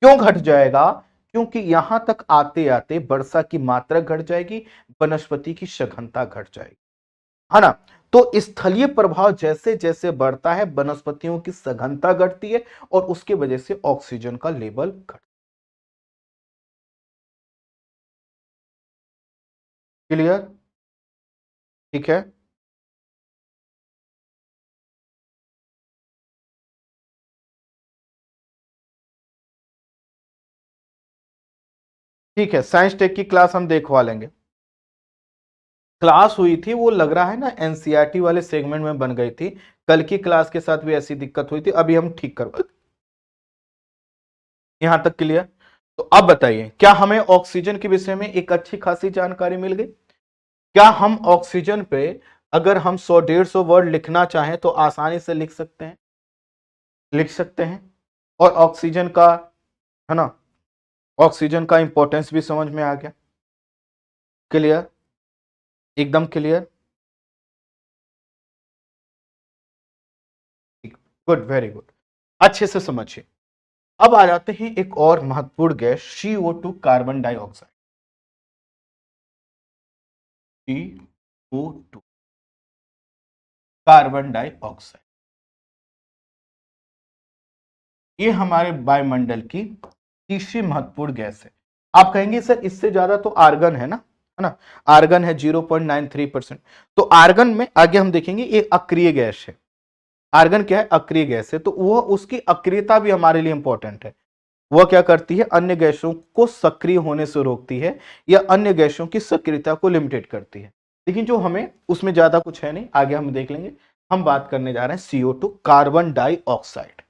क्यों घट जाएगा, क्योंकि यहां तक आते आते वर्षा की मात्रा घट जाएगी, वनस्पति की सघनता घट जाएगी, है ना। तो स्थलीय प्रभाव जैसे जैसे बढ़ता है, वनस्पतियों की सघनता घटती है, और उसकी वजह से ऑक्सीजन का लेवल घट। क्लियर, ठीक है। ठीक है, साइंस टेक की क्लास हम देखवा लेंगे। क्लास हुई थी, वो लग रहा है ना एनसीईआरटी वाले सेगमेंट में बन गई थी। कल की क्लास के साथ भी ऐसी दिक्कत हुई थी, अभी हम ठीक करवा, यहां तक क्लियर। तो अब बताइए, क्या हमें ऑक्सीजन के विषय में एक अच्छी खासी जानकारी मिल गई। क्या हम ऑक्सीजन पे अगर हम 100-150 वर्ड लिखना चाहें तो आसानी से लिख सकते हैं, लिख सकते हैं। और ऑक्सीजन का, है ना, ऑक्सीजन का इंपॉर्टेंस भी समझ में आ गया। क्लियर, एकदम क्लियर। गुड, वेरी गुड, अच्छे से समझिए। अब आ जाते हैं एक और महत्वपूर्ण gas, CO2 carbon dioxide. CO2 carbon dioxide, ये हमारे वायुमंडल की तीसरी महत्वपूर्ण गैस है। आप कहेंगे सर इससे ज्यादा तो आर्गन है ना, आर्गन है 0.93%। तो आर्गन में आगे हम देखेंगे ये अक्रिय गैस है। आर्गन क्या है, अक्रिय गैस है, तो वह उसकी अक्रियता भी हमारे लिए इंपॉर्टेंट है। वह क्या करती है, अन्य गैसों को सक्रिय होने से रोकती है, या अन्य गैसों की सक्रियता को लिमिटेड करती है। लेकिन जो हमें उसमें ज्यादा कुछ है नहीं, आगे हम देख लेंगे। हम बात करने जा रहे हैं CO2 कार्बन डाइऑक्साइड,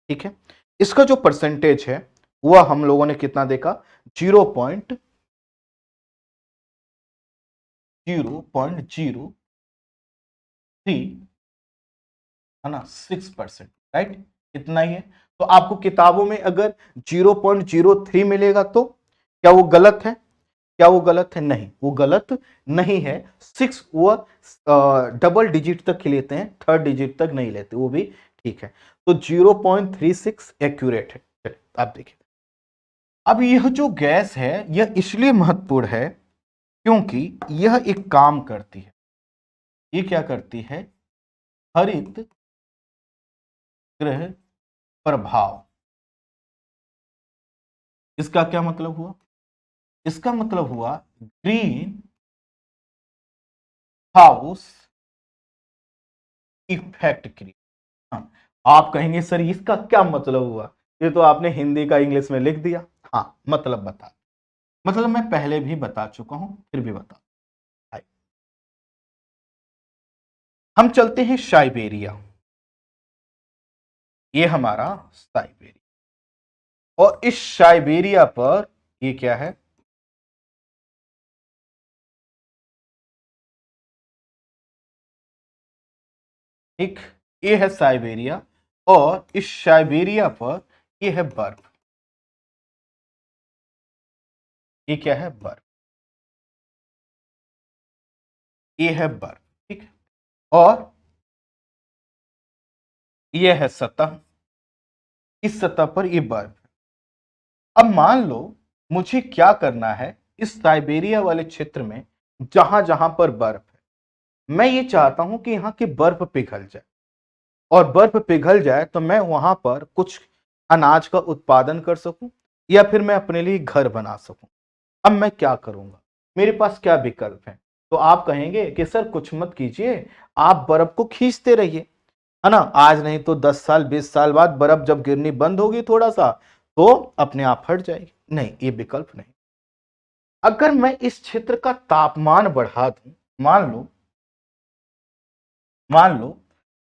ठीक है। इसका जो परसेंटेज है वह हम लोगों ने कितना देखा, 0.003, है ना, 6%, राइट, इतना ही है। तो आपको किताबों में अगर 0.03 मिलेगा तो क्या वो गलत है, क्या वो गलत है, नहीं, वो गलत नहीं है। 6 वो डबल डिजिट तक ही लेते हैं, थर्ड डिजिट तक नहीं लेते, वो भी ठीक है। तो 0.36 एक्यूरेट है। चलिए आप देखिए, अब यह जो गैस है यह इसलिए महत्वपूर्ण है क्योंकि यह एक काम करती है। ये क्या करती है, हरित गृह प्रभाव। इसका क्या मतलब हुआ, इसका मतलब हुआ ग्रीन हाउस इफेक्ट क्रिएट। हाँ, आप कहेंगे सर इसका क्या मतलब हुआ, ये तो आपने हिंदी का इंग्लिश में लिख दिया। हाँ, मतलब बता, मतलब मैं पहले भी बता चुका हूं, फिर भी बता। आइए, हम चलते हैं साइबेरिया। ये हमारा साइबेरिया, और इस साइबेरिया पर ये क्या है, एक, ये है साइबेरिया, और इस साइबेरिया पर ये है बर्फ। ये क्या है, बर्फ, ये है बर्फ, ठीक है। और ये है सतह, इस सतह पर ये बर्फ है। अब मान लो मुझे क्या करना है, इस साइबेरिया वाले क्षेत्र में जहां जहां पर बर्फ है, मैं ये चाहता हूं कि यहां की बर्फ पिघल जाए, और बर्फ पिघल जाए तो मैं वहां पर कुछ अनाज का उत्पादन कर सकूं, या फिर मैं अपने लिए घर बना सकूं। अब मैं क्या करूंगा, मेरे पास क्या विकल्प है। तो आप कहेंगे कि सर कुछ मत कीजिए, आप बर्फ को खींचते रहिए, है ना, आज नहीं तो 10 साल 20 साल बाद बर्फ जब गिरनी बंद होगी थोड़ा सा, तो अपने आप हट जाएगी। नहीं, ये विकल्प नहीं। अगर मैं इस क्षेत्र का तापमान बढ़ा दूं, मान लो, मान लो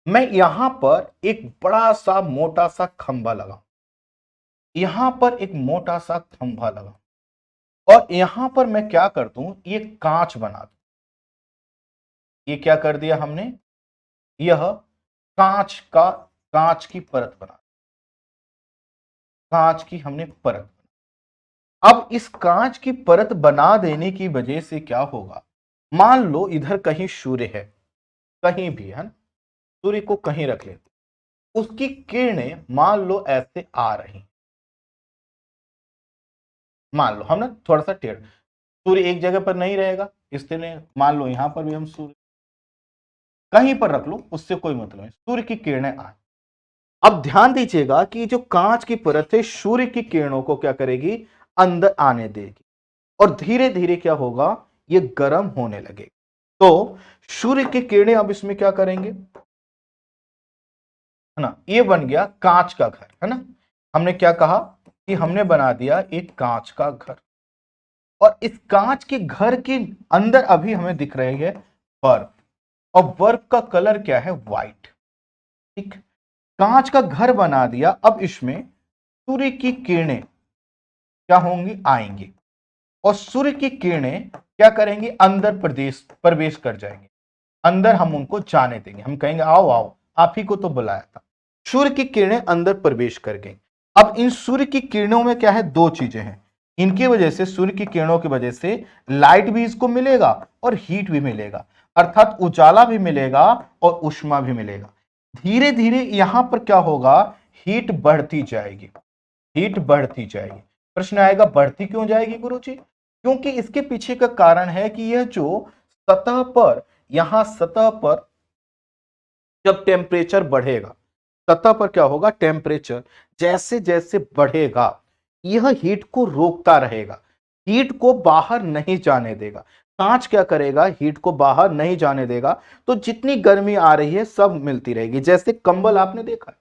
मैं यहां पर एक बड़ा सा मोटा सा खंबा लगाऊं, यहां पर एक मोटा सा खंभा लगा और यहां पर मैं क्या करता हूं, ये कांच बना दूं। ये क्या कर दिया हमने, यह कांच की परत बना, कांच की हमने परत। अब इस कांच की परत बना देने की वजह से क्या होगा, मान लो इधर कहीं सूर्य है, कहीं भी है ना, सूर्य को कहीं रख लेते, उसकी किरणें मान लो ऐसे आ रही, मान लो हम ना थोड़ा सा टेढ़, सूर्य एक जगह पर नहीं रहेगा, इसलिए मान लो यहां पर भी हम सूर्य कहीं पर रख लो, उससे कोई मतलब नहीं, सूर्य की किरणें आए। अब ध्यान दीजिएगा कि जो कांच की परत है सूर्य की किरणों को क्या करेगी, अंदर आने देगी और धीरे धीरे क्या होगा, ये गर्म होने लगेगा। तो सूर्य की किरणें अब इसमें क्या करेंगे, है ना, ये बन गया कांच का घर, है ना। हमने क्या कहा कि हमने बना दिया एक कांच का घर, और इस कांच के घर के अंदर अभी हमें दिख रहे हैं बर्फ, और बर्फ का कलर क्या है, व्हाइट। ठीक, कांच का घर बना दिया, अब इसमें सूर्य की किरणें क्या होंगी, आएंगी, और सूर्य की किरणें क्या करेंगी, अंदर प्रदेश प्रवेश कर जाएंगे, अंदर हम उनको जाने देंगे, हम कहेंगे आओ आओ, आप ही को तो बुलाया था। सूर्य की किरणें अंदर प्रवेश कर गई। अब इन सूर्य की किरणों में क्या है, दो चीजें हैं, इनकी वजह से, सूर्य की किरणों की वजह से लाइट भी इसको मिलेगा और हीट भी मिलेगा, अर्थात उजाला भी मिलेगा और ऊष्मा भी मिलेगा। धीरे धीरे यहां पर क्या होगा, हीट बढ़ती जाएगी, हीट बढ़ती जाएगी। प्रश्न आएगा बढ़ती क्यों जाएगी गुरुजी, क्योंकि इसके पीछे का कारण है कि यह जो सतह पर, यहां सतह पर जब टेम्परेचर बढ़ेगा, सतह पर क्या होगा, टेम्परेचर जैसे जैसे बढ़ेगा यह हीट को रोकता रहेगा, हीट को बाहर नहीं जाने देगा। कांच क्या करेगा, हीट को बाहर नहीं जाने देगा, तो जितनी गर्मी आ रही है सब मिलती रहेगी। जैसे कंबल आपने देखा है,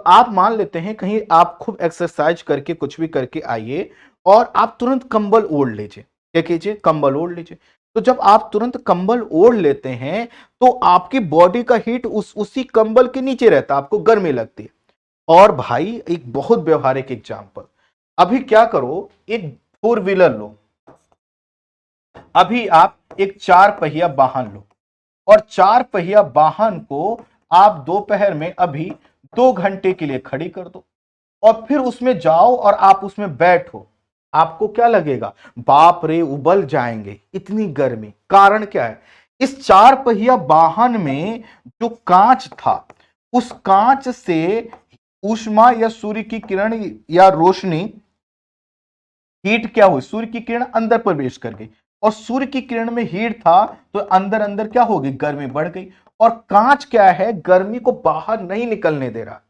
आप मान लेते हैं कहीं आप खूब एक्सरसाइज करके कुछ भी करके आइए और आप तुरंत कंबल ओढ़ लीजिए, क्या कीजिए, कंबल ओढ़ लीजिए। तो जब आप तुरंत कंबल ओढ़ लेते हैं तो आपकी बॉडी का हीट उसी कंबल के नीचे रहता है, आपको गर्मी लगती है। और भाई एक बहुत व्यवहारिक एग्जांपल, अभी क्या करो, एक फोर व्हीलर लो, अभी आप एक चार पहिया वाहन लो, और चार पहिया वाहन को आप दोपहर में अभी 2 घंटे के लिए खड़ी कर दो, और फिर उसमें जाओ और आप उसमें बैठो, आपको क्या लगेगा, बाप रे उबल जाएंगे, इतनी गर्मी। कारण क्या है, इस चार पहिया वाहन में जो कांच था, उस कांच से ऊष्मा या सूर्य की किरण या रोशनी, हीट क्या हुई, सूर्य की किरण अंदर प्रवेश कर गई, और सूर्य की किरण में हीट था तो अंदर अंदर क्या होगी, गर्मी बढ़ गई, और कांच क्या है, गर्मी को बाहर नहीं निकलने दे रहा,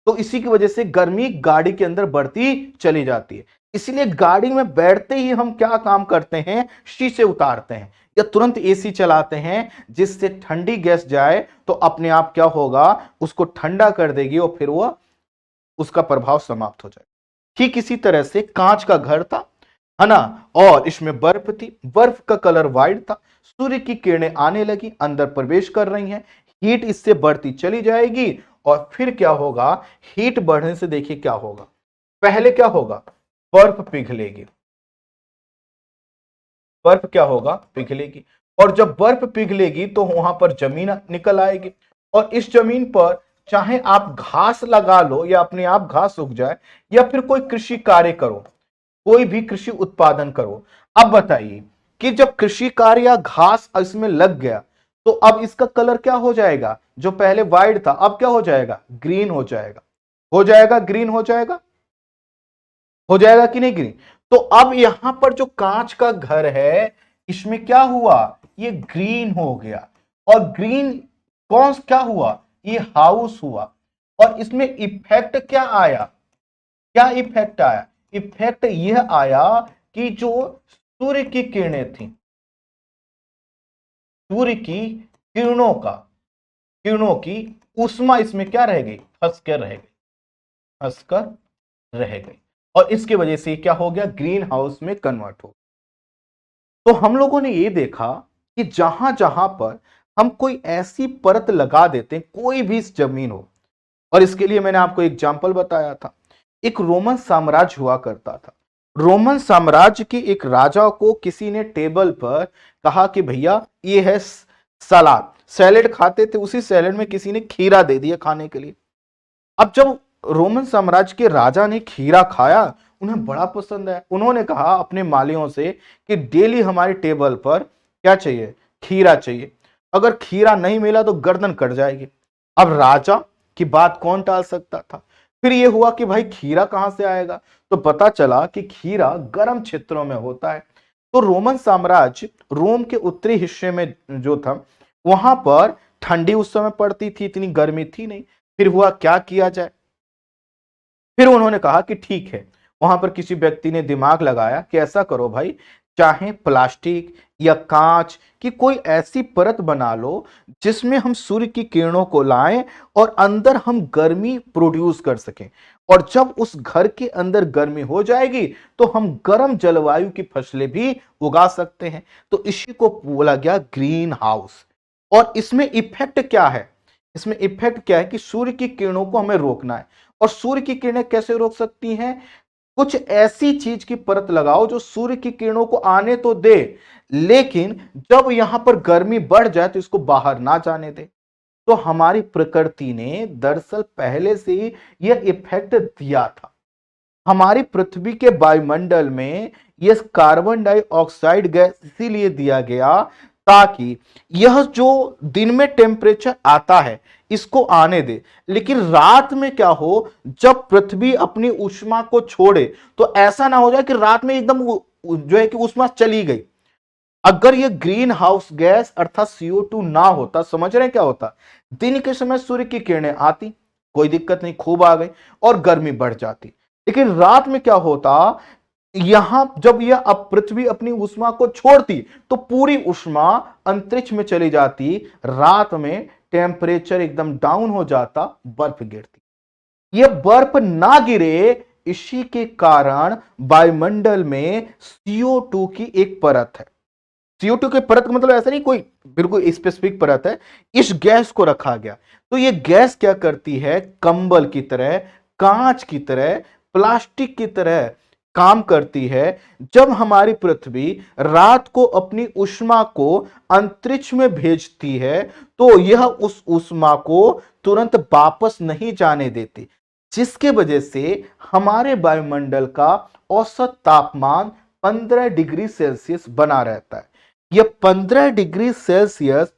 तो इसी की वजह से गर्मी गाड़ी के अंदर बढ़ती चली जाती है। इसलिए गाड़ी में बैठते ही हम क्या काम करते हैं, शीशे उतारते हैं या तुरंत एसी चलाते हैं, जिससे ठंडी गैस जाए तो अपने आप क्या होगा, उसको ठंडा कर देगी और फिर वो उसका प्रभाव समाप्त हो जाए। ठीक इसी तरह से कांच का घर था, है ना, और इसमें बर्फ थी, बर्फ का कलर व्हाइट था, सूर्य की किरणें आने लगी, अंदर प्रवेश कर रही हैं, हीट इससे बढ़ती चली जाएगी, और फिर क्या होगा, हीट बढ़ने से देखिए क्या होगा, पहले क्या होगा, बर्फ पिघलेगी, बर्फ क्या होगा, पिघलेगी, और जब बर्फ पिघलेगी तो वहां पर जमीन निकल आएगी, और इस जमीन पर चाहे आप घास लगा लो या अपने आप घास उग जाए, या फिर कोई कृषि कार्य करो, कोई भी कृषि उत्पादन करो। अब बताइए कि जब कृषि कार्य या घास इसमें लग गया तो अब इसका कलर क्या हो जाएगा, जो पहले व्हाइट था अब क्या हो जाएगा, ग्रीन हो जाएगा, हो जाएगा ग्रीन, हो जाएगा कि नहीं ग्रीन। तो अब यहां पर जो कांच का घर है इसमें क्या हुआ, ये ग्रीन हो गया, और ग्रीन कौन क्या हुआ, ये हाउस हुआ, और इसमें इफेक्ट क्या आया, क्या इफेक्ट आया, इफेक्ट यह आया कि जो सूर्य की किरणें थी, सूर्य की किरणों की ऊष्मा इसमें क्या रह गई, फंस कर रह गई, फंस कर रह गई, और इसकी वजह से क्या हो गया, ग्रीन हाउस में कन्वर्ट हो। तो हम लोगों ने ये देखा कि जहां जहां पर हम कोई ऐसी परत लगा देते हैं, कोई भी जमीन हो, और इसके लिए मैंने आपको एग्जाम्पल बताया था, एक रोमन साम्राज्य हुआ करता था। रोमन साम्राज्य के एक राजा को किसी ने टेबल पर कहा कि भैया ये है सलाद, सैलेड खाते थे, उसी सैलेड में किसी ने खीरा दे दिया खाने के लिए। अब जब रोमन साम्राज्य के राजा ने खीरा खाया, उन्हें बड़ा पसंद आया। उन्होंने कहा अपने मालियों से कि डेली हमारे टेबल पर क्या चाहिए, खीरा चाहिए, अगर खीरा नहीं मिला तो गर्दन कट जाएगी। अब राजा की बात कौन टाल सकता था। फिर यह हुआ कि भाई खीरा कहां से आएगा, तो पता चला कि खीरा गर्म क्षेत्रों में होता है। तो रोमन साम्राज्य रोम के उत्तरी हिस्से में जो था, वहां पर ठंडी उस समय पड़ती थी, इतनी गर्मी थी नहीं। फिर हुआ क्या किया जाए, फिर उन्होंने कहा कि ठीक है, वहां पर किसी व्यक्ति ने दिमाग लगाया कि ऐसा करो भाई, चाहे प्लास्टिक या कांच की कोई ऐसी परत बना लो जिसमें हम सूर्य की किरणों को लाएं और अंदर हम गर्मी प्रोड्यूस कर सकें, और जब उस घर के अंदर गर्मी हो जाएगी तो हम गर्म जलवायु की फसलें भी उगा सकते हैं। तो इसी को बोला गया ग्रीन हाउस। और इसमें इफेक्ट क्या है, इसमें इफेक्ट क्या है कि सूर्य की किरणों को हमें रोकना है। और सूर्य की किरणें कैसे रोक सकती हैं, कुछ ऐसी चीज की परत लगाओ जो सूर्य की किरणों को आने तो दे, लेकिन जब यहां पर गर्मी बढ़ जाए तो इसको बाहर ना जाने दे। तो हमारी प्रकृति ने दरअसल पहले से ही यह इफेक्ट दिया था। हमारी पृथ्वी के वायुमंडल में यह कार्बन डाइऑक्साइड गैस इसीलिए दिया गया ताकि यह जो दिन में टेम्परेचर आता है इसको आने दे, लेकिन रात में क्या हो, जब पृथ्वी अपनी ऊष्मा को छोड़े तो ऐसा ना हो जाए कि रात में एकदम जो है कि ऊष्मा चली गई। अगर यह ग्रीन हाउस गैस अर्थात CO2 ना होता, समझ रहे हैं क्या होता, दिन के समय सूर्य की किरणें आती, कोई दिक्कत नहीं, खूब आ गई और गर्मी बढ़ जाती। लेकिन रात में क्या होता, यहां जब यह अब पृथ्वी अपनी ऊष्मा को छोड़ती तो पूरी ऊष्मा अंतरिक्ष में चली जाती, रात में टेम्परेचर एकदम डाउन हो जाता, बर्फ गिरती। यह बर्फ ना गिरे, इसी के कारण वायुमंडल में CO2 की एक परत है। CO2 की परत का मतलब ऐसा नहीं कोई बिल्कुल स्पेसिफिक परत है, इस गैस को रखा गया। तो यह गैस क्या करती है, कंबल की तरह, कांच की तरह, प्लास्टिक की तरह काम करती है। जब हमारी पृथ्वी रात को अपनी ऊष्मा को अंतरिक्ष में भेजती है तो यह उस ऊष्मा को तुरंत वापस नहीं जाने देती, जिसके वजह से हमारे वायुमंडल का औसत तापमान 15 डिग्री सेल्सियस बना रहता है। यह 15 डिग्री सेल्सियस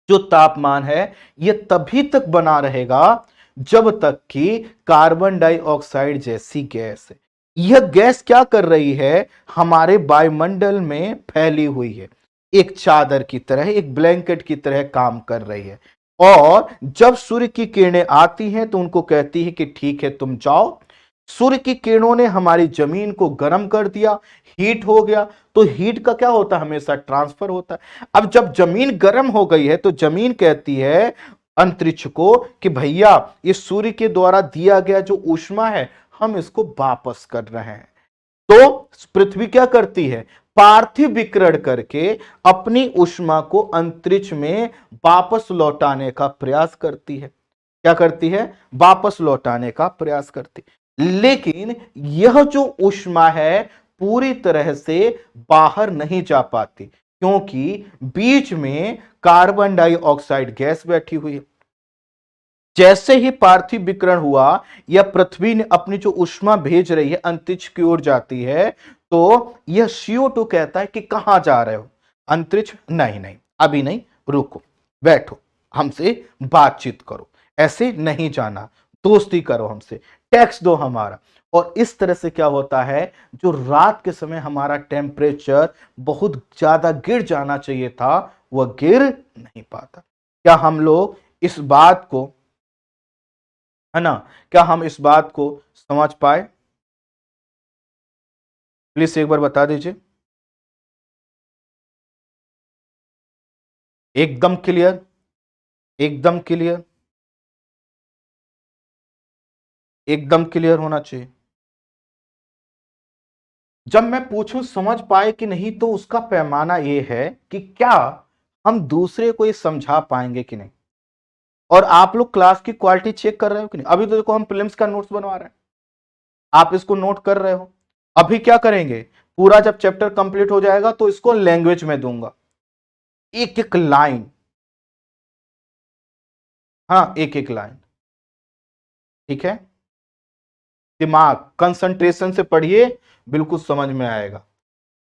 जो तापमान है यह तभी तक बना रहेगा जब तक कि कार्बन डाइऑक्साइड जैसी गैस है। यह गैस क्या कर रही है, हमारे वायुमंडल में फैली हुई है, एक चादर की तरह, एक ब्लैंकेट की तरह काम कर रही है। और जब सूर्य की किरणें आती हैं तो उनको कहती है कि ठीक है तुम जाओ। सूर्य की किरणों ने हमारी जमीन को गर्म कर दिया, हीट हो गया, तो हीट का क्या होता है, हमेशा ट्रांसफर होता है। अब जब जमीन गर्म हो गई है तो जमीन कहती है अंतरिक्ष को कि भैया ये सूर्य के द्वारा दिया गया जो ऊष्मा है हम इसको वापस कर रहे हैं। तो पृथ्वी क्या करती है, पार्थिव विकिरण करके अपनी ऊष्मा को अंतरिक्ष में वापस लौटाने का प्रयास करती है। क्या करती है, वापस लौटाने का प्रयास करती। लेकिन यह जो ऊष्मा है पूरी तरह से बाहर नहीं जा पाती, क्योंकि बीच में कार्बन डाइऑक्साइड गैस बैठी हुई है। जैसे ही पार्थिव विकिरण हुआ या पृथ्वी ने अपनी जो ऊष्मा भेज रही है अंतरिक्ष की ओर जाती है, तो यह CO2 कहता है कि कहां जा रहे हो, अंतरिक्ष, नहीं नहीं अभी नहीं, रुको, बैठो, हमसे बातचीत करो, ऐसे नहीं जाना, दोस्ती करो हमसे, टैक्स दो हमारा। और इस तरह से क्या होता है, जो रात के समय हमारा टेम्परेचर बहुत ज्यादा गिर जाना चाहिए था वह गिर नहीं पाता। क्या हम लोग इस बात को, है ना, क्या हम इस बात को समझ पाए, प्लीज एक बार बता दीजिए। एकदम क्लियर, एकदम क्लियर, एकदम क्लियर होना चाहिए। जब मैं पूछूं समझ पाए कि नहीं, तो उसका पैमाना यह है कि क्या हम दूसरे को ये समझा पाएंगे कि नहीं। और आप लोग क्लास की क्वालिटी चेक कर रहे हो कि नहीं, अभी तो देखो हम प्रीलिम्स का नोट्स बनवा रहे हैं, आप इसको नोट कर रहे हो। अभी क्या करेंगे, पूरा जब चैप्टर कंप्लीट हो जाएगा तो इसको लैंग्वेज में दूंगा, एक एक लाइन, हाँ एक एक लाइन, ठीक है। दिमाग कंसंट्रेशन से पढ़िए, बिल्कुल समझ में आएगा।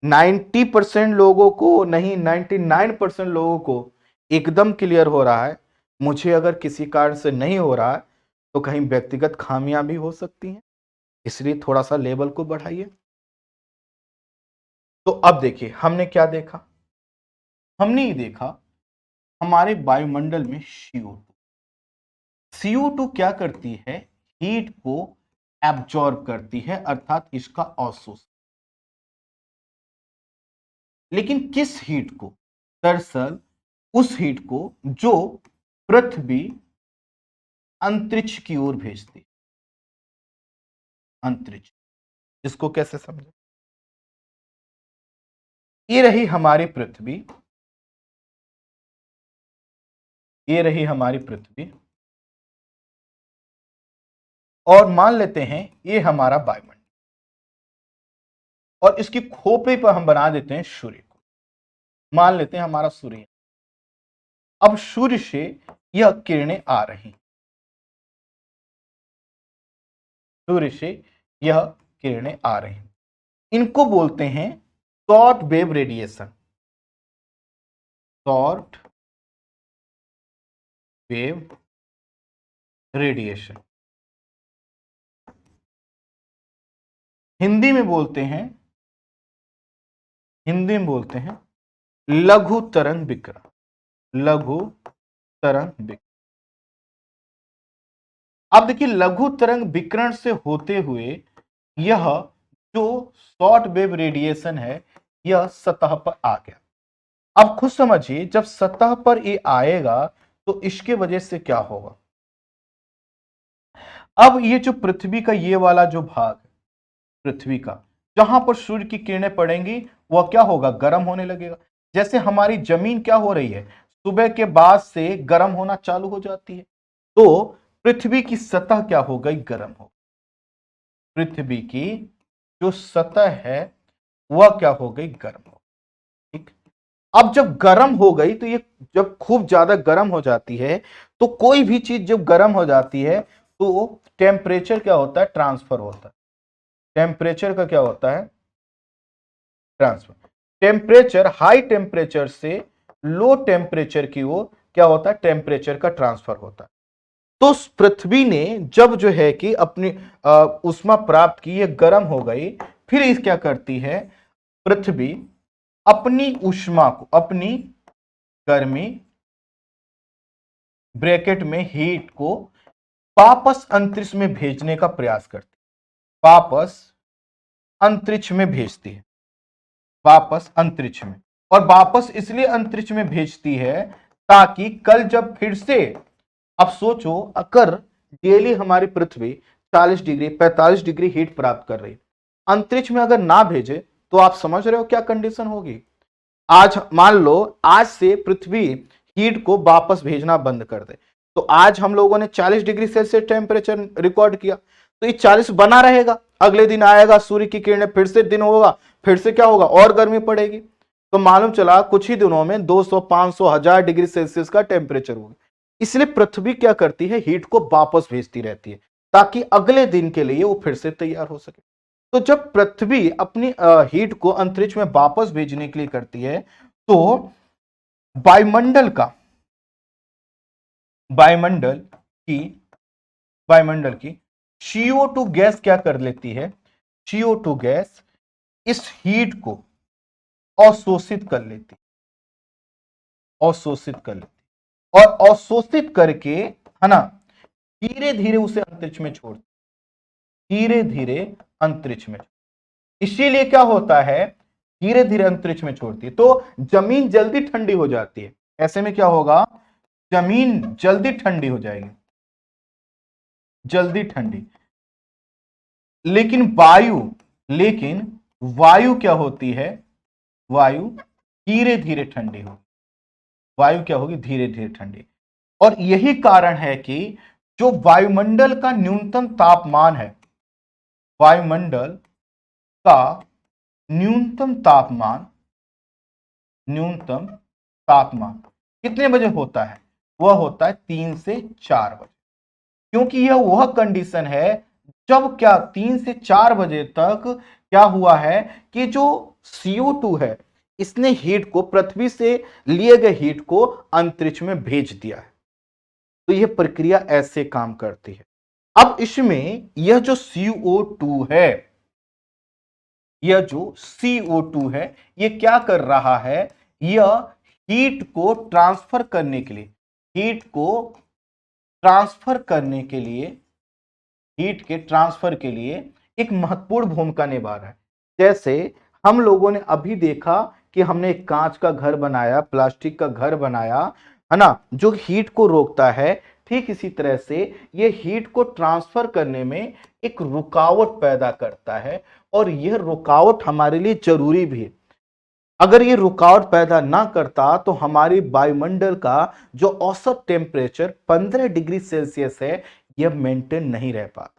90% लोगों को नहीं, 99% लोगों को एकदम क्लियर हो रहा है। मुझे अगर किसी कारण से नहीं हो रहा है तो कहीं व्यक्तिगत खामियां भी हो सकती हैं, इसलिए थोड़ा सा लेवल को बढ़ाइए। तो अब देखिए हमने क्या देखा, हमने ये देखा हमारे वायुमंडल में CO2 क्या करती है, हीट को एब्जॉर्ब करती है, अर्थात इसका अवशोषण। लेकिन किस हीट को, दरअसल उस हीट को जो पृथ्वी अंतरिक्ष की ओर भेजती, अंतरिक्ष। इसको कैसे समझे, ये रही हमारी पृथ्वी, ये रही हमारी पृथ्वी, और मान लेते हैं ये हमारा वायुमंडल, और इसकी खोपड़ी पर हम बना देते हैं सूर्य को, मान लेते हैं हमारा सूर्य। अब सूर्य से यह किरणें आ रही, सूर्य से यह किरणें आ रही, इनको बोलते हैं short wave radiation, short wave radiation. Hindi में बोलते हैं, हिंदी में बोलते हैं लघु तरंग विकिरण, लघु तरंग विकिरण। अब देखिए लघु तरंग विकिरण से होते हुए यह जो शॉर्ट वेव रेडिएशन है यह सतह पर आ गया। अब खुद समझिए, जब सतह पर ये आएगा तो इसके वजह से क्या होगा। अब ये जो पृथ्वी का ये वाला जो भाग है, पृथ्वी का जहां पर सूर्य की किरणें पड़ेंगी वह क्या होगा, गर्म होने लगेगा। जैसे हमारी जमीन क्या हो रही है, सुबह के बाद से गर्म होना चालू हो जाती है, तो पृथ्वी की सतह क्या हो गई, गर्म हो। पृथ्वी की जो सतह है वह क्या हो गई, गर्म हो। ठीक, अब जब गर्म हो गई तो ये जब खूब ज्यादा गर्म हो जाती है, तो कोई भी चीज जब गर्म हो जाती है तो टेम्परेचर क्या होता है, ट्रांसफर होता है। टेम्परेचर का क्या होता है, ट्रांसफर। टेम्परेचर, हाई टेम्परेचर से लो टेम्परेचर की ओर क्या होता है, टेम्परेचर का ट्रांसफर होता है। तो पृथ्वी ने जब जो है कि अपनी ऊष्मा प्राप्त की, ये गर्म हो गई, फिर इस क्या करती है पृथ्वी, अपनी ऊष्मा को, अपनी गर्मी ब्रैकेट में हीट को वापस अंतरिक्ष में भेजने का प्रयास करती, वापस अंतरिक्ष में भेजती है, वापस अंतरिक्ष में। और वापस इसलिए अंतरिक्ष में भेजती है ताकि कल जब फिर से, अब सोचो अगर डेली हमारी पृथ्वी 40 डिग्री 45 डिग्री हीट प्राप्त कर रही, अंतरिक्ष में अगर ना भेजे तो आप समझ रहे हो क्या कंडीशन होगी। आज मान लो आज से पृथ्वी हीट को वापस भेजना बंद कर दे, तो आज हम लोगों ने 40 डिग्री सेल्सियस टेम्परेचर रिकॉर्ड किया, तो ये 40 बना रहेगा। अगले दिन आएगा सूर्य की किरणें, फिर से दिन होगा, फिर से क्या होगा, और गर्मी पड़ेगी। तो मालूम चला कुछ ही दिनों में 200 500 1000 डिग्री सेल्सियस का टेम्परेचर होगा। इसलिए पृथ्वी क्या करती है, हीट को वापस भेजती रहती है ताकि अगले दिन के लिए वो फिर से तैयार हो सके। तो जब पृथ्वी अपनी हीट को अंतरिक्ष में वापस भेजने के लिए करती है तो वायुमंडल का, वायुमंडल की, वायुमंडल की CO2 गैस क्या कर लेती है, CO2 गैस इस हीट को अवशोषित कर लेती, अवशोषित कर लेती, और अवशोषित करके है ना धीरे धीरे उसे अंतरिक्ष में छोड़, धीरे धीरे अंतरिक्ष में। इसीलिए क्या होता है, धीरे धीरे अंतरिक्ष में छोड़ती है तो जमीन जल्दी ठंडी हो जाती है। ऐसे में क्या होगा, जमीन जल्दी ठंडी हो जाएगी, जल्दी ठंडी। लेकिन वायु, लेकिन वायु क्या होती है, वायु धीरे धीरे ठंडी होगी, वायु क्या होगी, धीरे धीरे ठंडी। और यही कारण है कि जो वायुमंडल का न्यूनतम तापमान है वायुमंडल का न्यूनतम तापमान, न्यूनतम तापमान कितने बजे होता है? वह होता है 3 से 4 बजे, क्योंकि यह वह कंडीशन है जब क्या 3 से 4 बजे तक क्या हुआ है कि जो CO2 है इसने हीट को, पृथ्वी से लिए गए हीट को अंतरिक्ष में भेज दिया है। तो यह प्रक्रिया ऐसे काम करती है। अब इसमें यह जो CO2 है, यह जो CO2 है, यह क्या कर रहा है? यह हीट को ट्रांसफर करने के लिए, हीट को ट्रांसफर करने के लिए, हीट के ट्रांसफर के लिए एक महत्वपूर्ण भूमिका निभा रहा है। जैसे हम लोगों ने अभी देखा कि हमने एक कांच का घर बनाया, प्लास्टिक का घर बनाया, है ना, जो हीट को रोकता है। ठीक इसी तरह से ये हीट को ट्रांसफर करने में एक रुकावट पैदा करता है, और यह रुकावट हमारे लिए जरूरी भी है। अगर ये रुकावट पैदा ना करता तो हमारी वायुमंडल का जो औसत टेम्परेचर 15 डिग्री सेल्सियस है, यह मेंटेन नहीं रह पाता।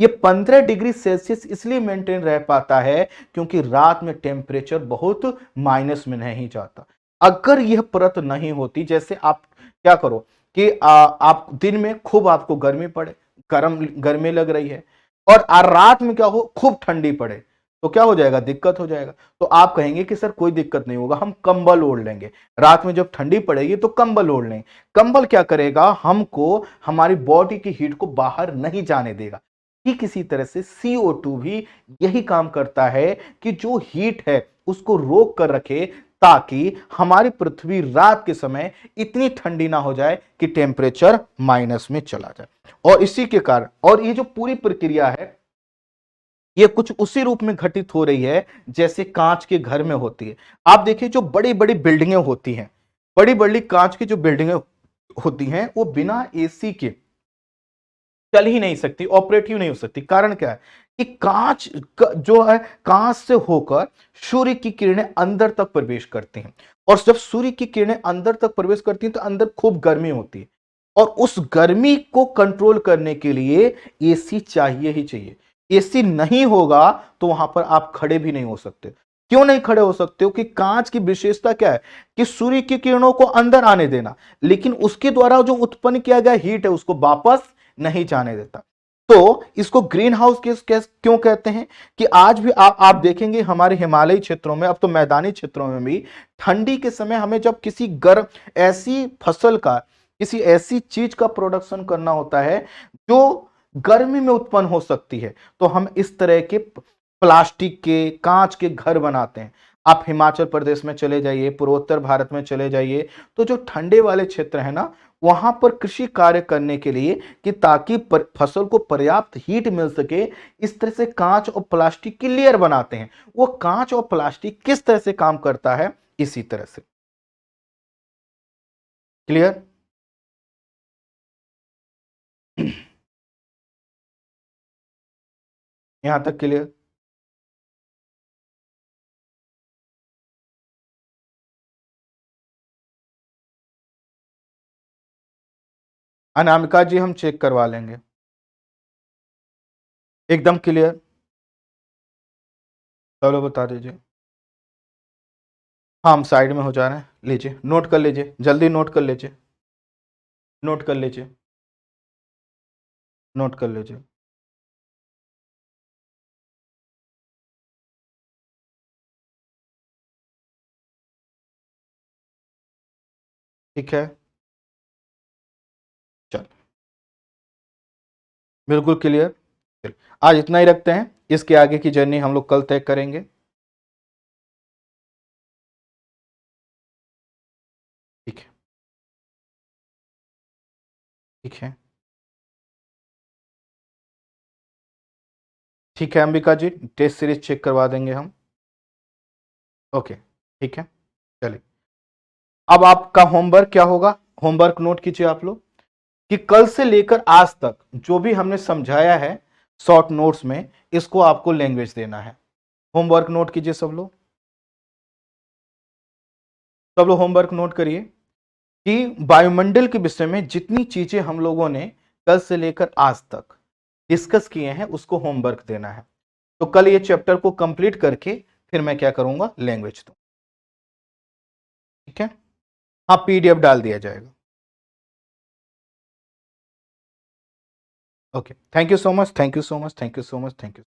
ये 15 डिग्री सेल्सियस इसलिए मेंटेन रह पाता है क्योंकि रात में टेम्परेचर बहुत माइनस में नहीं जाता। अगर यह परत नहीं होती, जैसे आप क्या करो कि आप दिन में खूब आपको गर्मी पड़े, गर्मी लग रही है, और रात में क्या हो, खूब ठंडी पड़े, तो क्या हो जाएगा? दिक्कत हो जाएगा। तो आप कहेंगे कि सर कोई दिक्कत नहीं होगा, हम कंबल ओढ़ लेंगे, रात में जब ठंडी पड़ेगी तो कंबल ओढ़ लेंगे। कंबल क्या करेगा? हमको, हमारी बॉडी की हीट को बाहर नहीं जाने देगा। ठीक इसी तरह से CO2 भी यही काम करता है कि जो हीट है उसको रोक कर रखे, ताकि हमारी पृथ्वी रात के समय इतनी ठंडी ना हो जाए कि टेम्परेचर माइनस में चला जाए। और इसी के कारण, और ये जो पूरी प्रक्रिया है ये कुछ उसी रूप में घटित हो रही है जैसे कांच के घर में होती है। आप देखिए जो बड़ी बड़ी बिल्डिंगें होती हैं, बड़ी बड़ी कांच की जो बिल्डिंगें होती हैं, वो बिना AC के चल ही नहीं सकती, ऑपरेटिव नहीं हो सकती। कारण क्या है कि कांच जो है, कांच से होकर सूर्य की किरणें अंदर तक प्रवेश करती हैं, और जब सूर्य की किरणें अंदर तक प्रवेश करती हैं तो अंदर खूब गर्मी होती है, और उस गर्मी को कंट्रोल करने के लिए AC चाहिए ही चाहिए। AC नहीं होगा तो वहां पर आप खड़े भी नहीं हो सकते। क्यों नहीं खड़े हो सकते हो? कि कांच की विशेषता क्या है कि सूर्य की किरणों को अंदर आने देना, लेकिन उसके द्वारा जो उत्पन्न किया गया हीट है उसको वापस नहीं जाने देता। तो इसको ग्रीन हाउस गैस क्यों कहते हैं? कि आज भी आप देखेंगे हमारे हिमालयी क्षेत्रों में, अब तो मैदानी क्षेत्रों में भी, ठंडी के समय हमें जब किसी गर्म ऐसी फसल का, किसी ऐसी चीज का प्रोडक्शन करना होता है जो गर्मी में उत्पन्न हो सकती है, तो हम इस तरह के प्लास्टिक के, कांच के घर बनाते हैं। आप हिमाचल प्रदेश में चले जाइए, पूर्वोत्तर भारत में चले जाइए, तो जो ठंडे वाले क्षेत्र है ना, वहां पर कृषि कार्य करने के लिए, कि ताकि फसल को पर्याप्त हीट मिल सके, इस तरह से कांच और प्लास्टिक की लेयर बनाते हैं। वो कांच और प्लास्टिक किस तरह से काम करता है, इसी तरह से। क्लियर? यहां तक क्लियर? अनामिका जी हम चेक करवा लेंगे। एकदम क्लियर? चलो बता दीजिए। हाँ, हम साइड में हो जा रहे हैं, लीजिए नोट कर लीजिए, जल्दी नोट कर लीजिए, नोट कर लीजिए, नोट कर लीजिए। ठीक है, चल, बिल्कुल क्लियर। आज इतना ही रखते हैं, इसके आगे की जर्नी हम लोग कल तय करेंगे। ठीक है, ठीक है, ठीक है अंबिका जी, टेस्ट सीरीज चेक करवा देंगे हम। ओके, ठीक है, चलिए। अब आपका होमवर्क क्या होगा? होमवर्क नोट कीजिए आप लोग, कि कल से लेकर आज तक जो भी हमने समझाया है शॉर्ट नोट्स में, इसको आपको लैंग्वेज देना है। होमवर्क नोट कीजिए सब लोग, सब लोग होमवर्क नोट करिए कि वायुमंडल के विषय में जितनी चीजें हम लोगों ने कल से लेकर आज तक डिस्कस किए हैं उसको होमवर्क देना है। तो कल ये चैप्टर को कंप्लीट करके फिर मैं क्या करूंगा, लैंग्वेज दूं। ठीक है, हाँ पीडीएफ डाल दिया जाएगा। Okay, thank you so much, thank you so much, thank you so much, thank you.